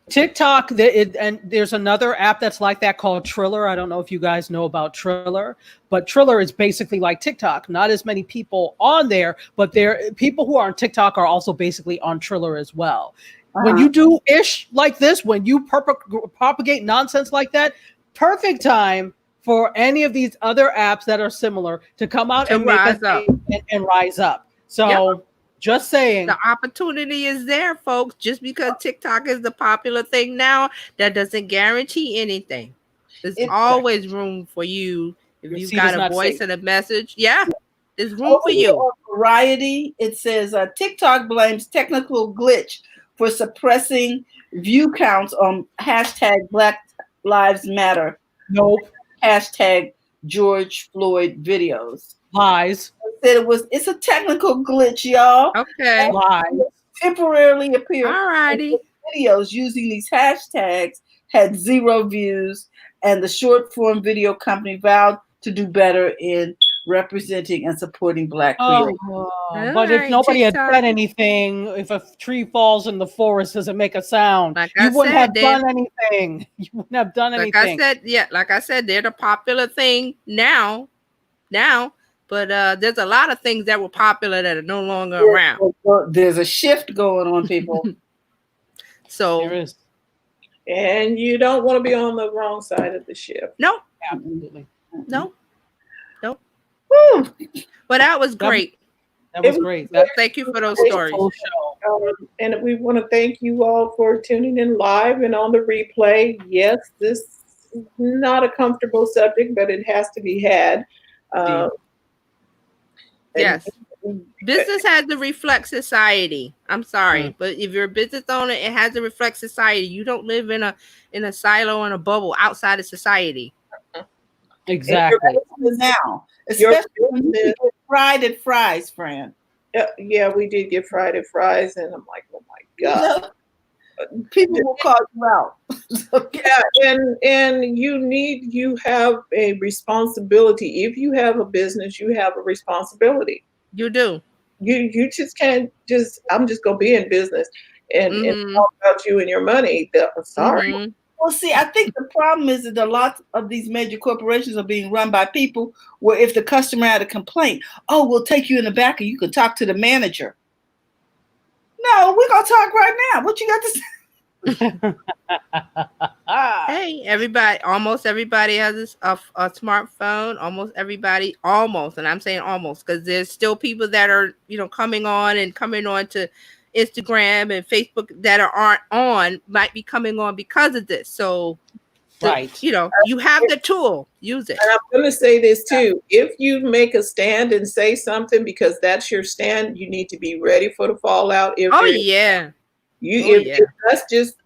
TikTok, and there's another app that's like that called Triller. I don't know if you guys know about Triller, but Triller is basically like TikTok. Not as many people on there, but people who are on TikTok are also basically on Triller as well. When you do ish like this, when you propagate nonsense like that, perfect time for any of these other apps that are similar to come out and rise up. So just saying, the opportunity is there, folks. Just because TikTok is the popular thing now, that doesn't guarantee anything. There's always room for you if you've got a voice and a message. Yeah, there's room for you. On Variety, it says TikTok blames technical glitch for suppressing view counts on hashtag Black Lives Matter. Nope. Hashtag George Floyd videos. Lies. said it's a technical glitch, y'all. Okay. Live. Temporarily appeared. All righty. Videos using these hashtags had 0 views, and the short form video company vowed to do better in representing and supporting Black creators. All But if right, nobody had TikTok. said anything, if a tree falls in the forest, does it make a sound? Like You I wouldn't said, have Dan. done anything. You wouldn't have done Like anything. I said, they're the popular thing now. But there's a lot of things that were popular that are no longer around. There's a shift going on, people. There So is. And you don't want to be on the wrong side of the ship. no, Absolutely. no. Woo. But that was great. That was It was great. That Thank you for those was a stories. full show. And we want to thank you all for tuning in live and on the replay. Yes, this is not a comfortable subject, but it has to be had. And- Yes. Business has to reflect society. I'm sorry, but if you're a business owner, it has to reflect society. You don't live in a silo, in a bubble outside of society. Exactly. Now, especially when you get fried at Fry's, Fran. Yeah, we did get fried at Fry's, and I'm like, oh my God. People will call you out. Yeah, and you have a responsibility. If you have a business, you have a responsibility. You do. You just can't I'm just gonna be in business and talk about you and your money. Sorry. Mhm. Well, see, I think the problem is that a lot of these major corporations are being run by people where if the customer had a complaint, oh, we'll take you in the back and you can talk to the manager. No, we're going to talk right now. What you got to say? Hey, almost everybody has a smartphone. Almost everybody, and I'm saying almost because there's still people that are, coming on to Instagram and Facebook that aren't on, might be coming on because of this. So, right. You have the tool, use it. And I'm going to say this too. If you make a stand and say something because that's your stand, you need to be ready for the fallout. If that's just,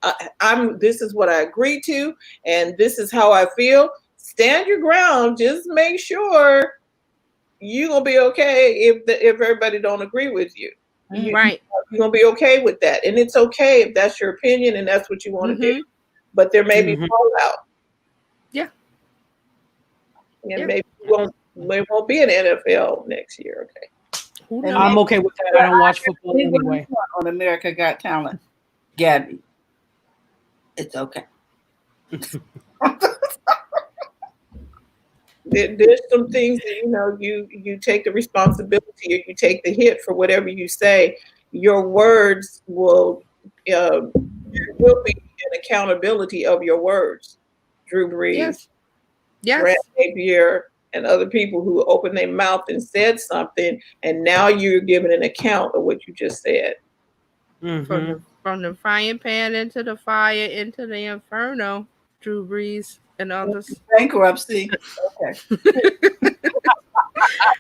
this is what I agreed to, and this is how I feel. Stand your ground. Just make sure you're gonna be okay if everybody don't agree with you. Right. You're gonna be okay with that, and it's okay if that's your opinion and that's what you want to do. But there may be fallout. Yeah. And maybe there won't be an NFL next year. Okay. I'm okay with that. I don't watch football anyway. On America Got Talent, Gabby, it's okay. There's some things that you take the responsibility, or you take the hit for whatever you say. Your words will be an accountability of your words. Drew Brees, Brad Napier, and other people who opened their mouth and said something, and now you're giving an account of what you just said. From the frying pan into the fire, into the inferno, Drew Brees and others. Bankruptcy. Okay.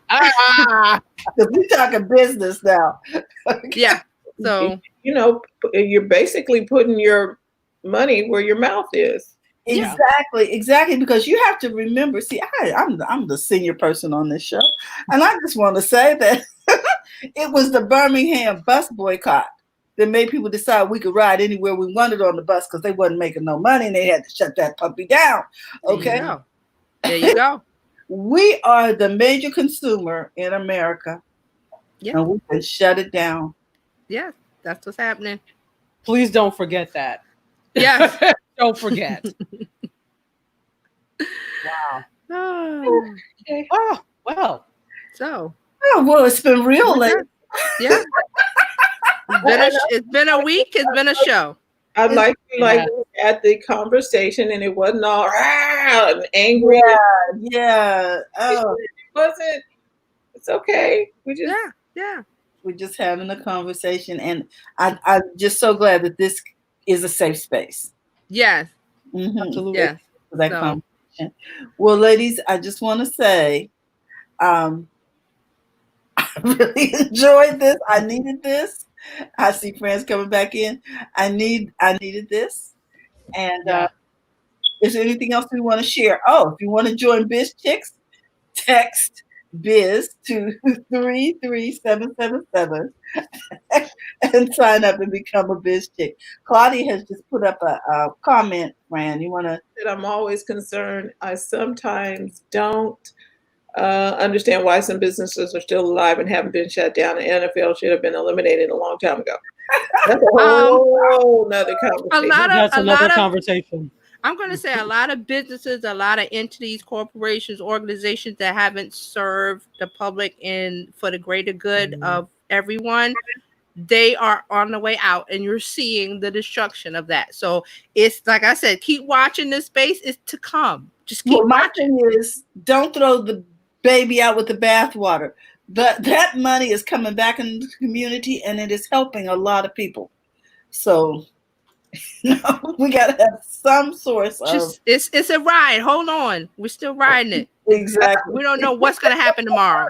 Because we're talking business now. Yeah. So, you're basically putting your money where your mouth is. Exactly. Because you have to remember, see, I'm the senior person on this show. And I just want to say that it was the Birmingham bus boycott that made people decide we could ride anywhere we wanted on the bus because they wasn't making no money and they had to shut that puppy down. Okay. There you go. We are the major consumer in America. Yeah. And we can shut it down. Yeah, that's what's happening. Please don't forget that. Yeah. Don't forget. Wow. Okay. Oh, well. So. Oh, well, it's been real late. Yeah. It's been a week. It's been a show. I like at the conversation, and it wasn't all and angry. Yeah. Oh. It wasn't. It's okay. We just We're just having a conversation, and I'm just so glad that this is a safe space. Yes. Absolutely. Yes. For that conversation. Well, ladies, I just want to say, I really enjoyed this. I needed this. I see friends coming back in. I needed this. And is there anything else we want to share? Oh, if you want to join Biz Chicks, text biz to 33777 and sign up and become a biz chick. Claudia has just put up a comment, Fran. You want to? That I'm always concerned. I sometimes don't understand why some businesses are still alive and haven't been shut down. The NFL should have been eliminated a long time ago. That's a whole nother conversation. That's another conversation. I'm going to say a lot of businesses, a lot of entities, corporations, organizations that haven't served the public for the greater good of everyone, they are on the way out, and you're seeing the destruction of that. So it's like I said, keep watching this space. It's to come. Just keep watching. My thing is, don't throw the baby out with the bathwater. But that money is coming back into the community, and it is helping a lot of people. So we got to have some source of. It's a ride. Hold on. We're still riding it. Exactly. We don't know what's going to happen tomorrow.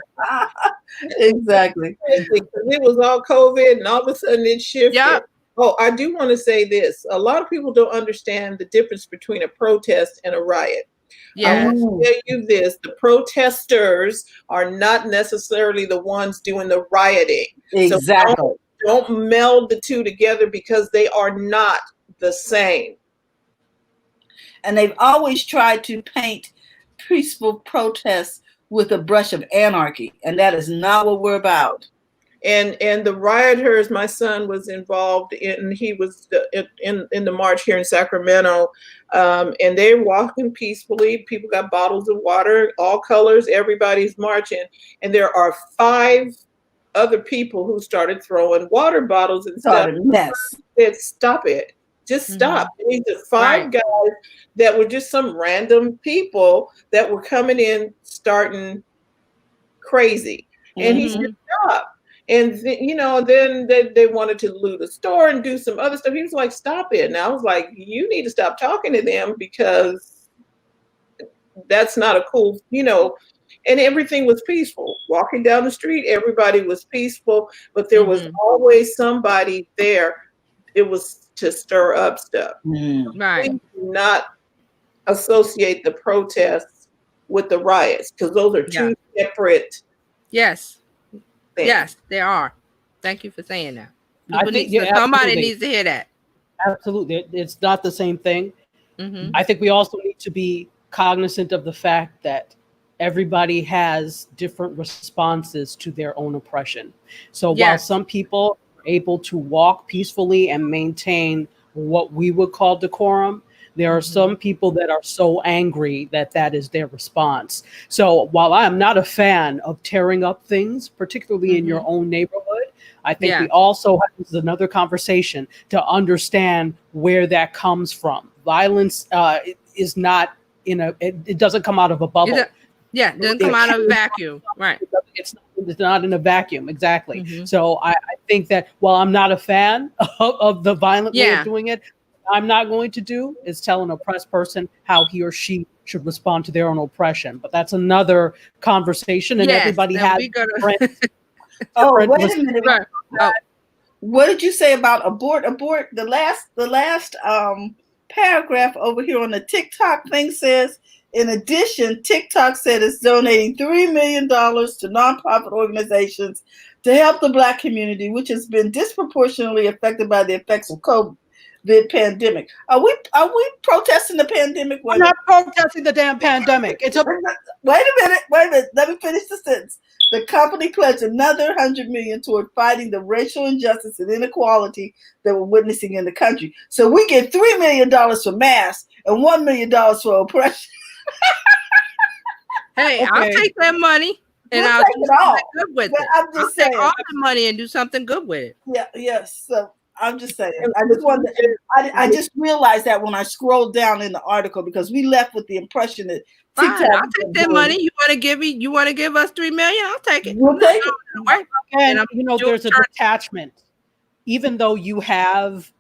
Exactly. It was all COVID, and all of a sudden it shifted. Yep. Oh, I do want to say this. A lot of people don't understand the difference between a protest and a riot. Yeah. I want to tell you this. The protesters are not necessarily the ones doing the rioting. Exactly. So don't meld the two together, because they are not the same. And they've always tried to paint peaceful protests with a brush of anarchy, and that is not what we're about. And the rioters, my son was involved in. He was in the march here in Sacramento, and they're walking peacefully. People got bottles of water, all colors. Everybody's marching, and there are 5 other people who started throwing water bottles and stuff. Mess. Said, "Stop it! Just stop!" And these are 5 guys that were just some random people that were coming in, starting crazy, and he said, "Stop!" And then they wanted to loot a store and do some other stuff. He was like, "Stop it!" And I was like, "You need to stop talking to them, because that's not a cool, And everything was peaceful. Walking down the street, everybody was peaceful, but there was always somebody there. It was to stir up stuff. Right. Please do not associate the protests with the riots, because those are 2 separate. Yes. things. Yes, they are. Thank you for saying that. Somebody absolutely. needs to hear that. Absolutely. It's not the same thing. Mm-hmm. I think we also need to be cognizant of the fact that everybody has different responses to their own oppression. So while some people are able to walk peacefully and maintain what we would call decorum, there are some people that are so angry that is their response. So while I am not a fan of tearing up things, particularly in your own neighborhood, I think we also have, this is another conversation, to understand where that comes from. Violence is not it doesn't come out of a bubble. It doesn't come out of a vacuum. Right. It's not in a vacuum. Exactly. So I think that while I'm not a fan of the violent way of doing it, I'm not going to do is tell an oppressed person how he or she should respond to their own oppression. But that's another conversation, and everybody has different. Wait a minute. Right. What did you say about abort? The last paragraph over here on the TikTok thing says, in addition, TikTok said it's donating $3 million to nonprofit organizations to help the Black community, which has been disproportionately affected by the effects of COVID pandemic. Are we protesting the pandemic? We're not protesting the damn pandemic. It's a wait a minute. Let me finish the sentence. The company pledged another $100 million toward fighting the racial injustice and inequality that we're witnessing in the country. So we get $3 million for masks and $1 million for oppression. Hey, okay. I'll take that money and I'll do something good with it. I'm just saying, take all the money and do something good with it. Yeah, yes. So I'm just saying. I just realized that when I scrolled down in the article, because we left with the impression that TikTok. Fine, I'll take that money. You want to give us $3 million? I'll take it. We'll take it. And there's a detachment. Even though you have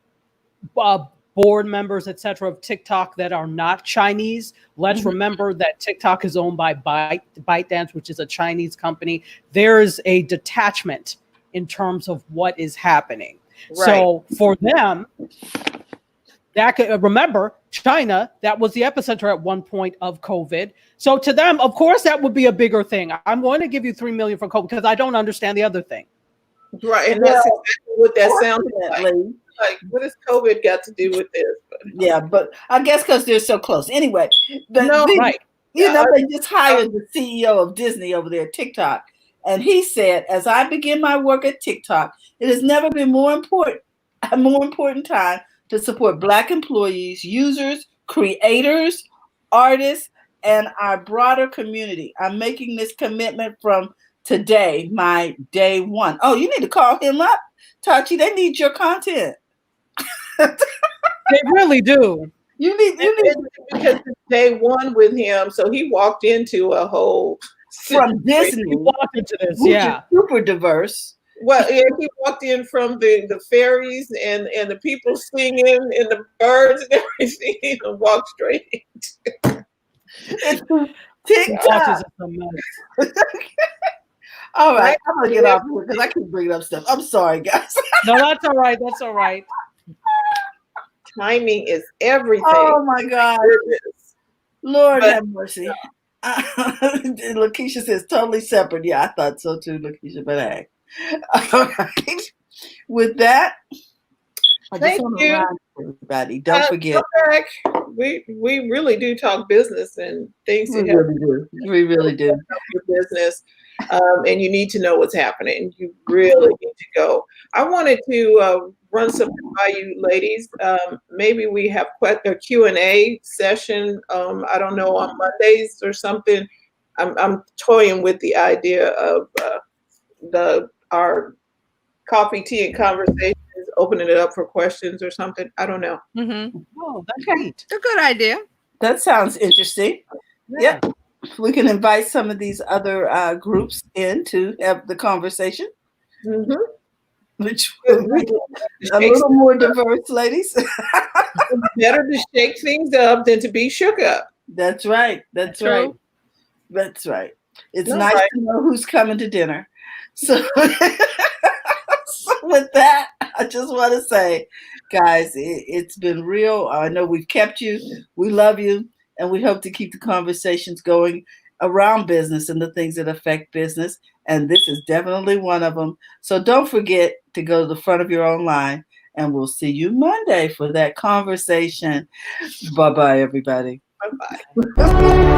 board members, etc., of TikTok that are not Chinese, let's remember that TikTok is owned by ByteDance, which is a Chinese company. There is a detachment in terms of what is happening. Right. So for them, That could, remember, China, that was the epicenter at one point of COVID. So to them, of course, that would be a bigger thing. I'm going to give you $3 million for COVID because I don't understand the other thing. Right, and that's exactly what that sounds like. Fortunately. Like, what has COVID got to do with this? Yeah, but I guess because they're so close. Anyway, Right. You know, they just hired the CEO of Disney over there, TikTok. And he said, as I begin my work at TikTok, it has never been a more important time to support Black employees, users, creators, artists, and our broader community. I'm making this commitment from today, my day one. Oh, you need to call him up, Tachi. They need your content. They really do. You need because it's day one with him, so he walked into a whole from Disney. You walked into this, which is yeah. super diverse. Well, yeah, he walked in from the fairies and the people singing and the birds and everything, and walked straight into It's Watches TikTok. it so much. All right, I'm gonna get off here because I keep bringing up stuff. I'm sorry, guys. No, that's all right. That's all right. timing is everything. Oh my God, Goodness. Lord But- have mercy. Lakeisha says totally separate. Yeah, I thought so too, Lakeisha. But hey, all right. With that, I Thank just want you. to remind everybody. Don't forget. Come back. We really do talk business and things We to help really do. We really do. your business, and you need to know what's happening. You really need to go. I wanted to run something by you, ladies. Maybe we have a Q&A session. I don't know, on Mondays or something. I'm toying with the idea of our coffee, tea, and conversations, opening it up for questions or something. I don't know. Mm-hmm. Oh, that's neat. It's a good idea. That sounds interesting. Yeah. Yep. We can invite some of these other groups in to have the conversation, Mhm. which will be a little more diverse, ladies. Better to shake things up than to be shook up. That's right. That's True. right. That's right. It's All nice right. to know who's coming to dinner. So, so with that, I just want to say, guys, it's been real. I know we've kept you. We love you. And we hope to keep the conversations going around business and the things that affect business. And this is definitely one of them. So don't forget to go to the front of your own line. And we'll see you Monday for that conversation. Bye-bye, everybody. Bye-bye.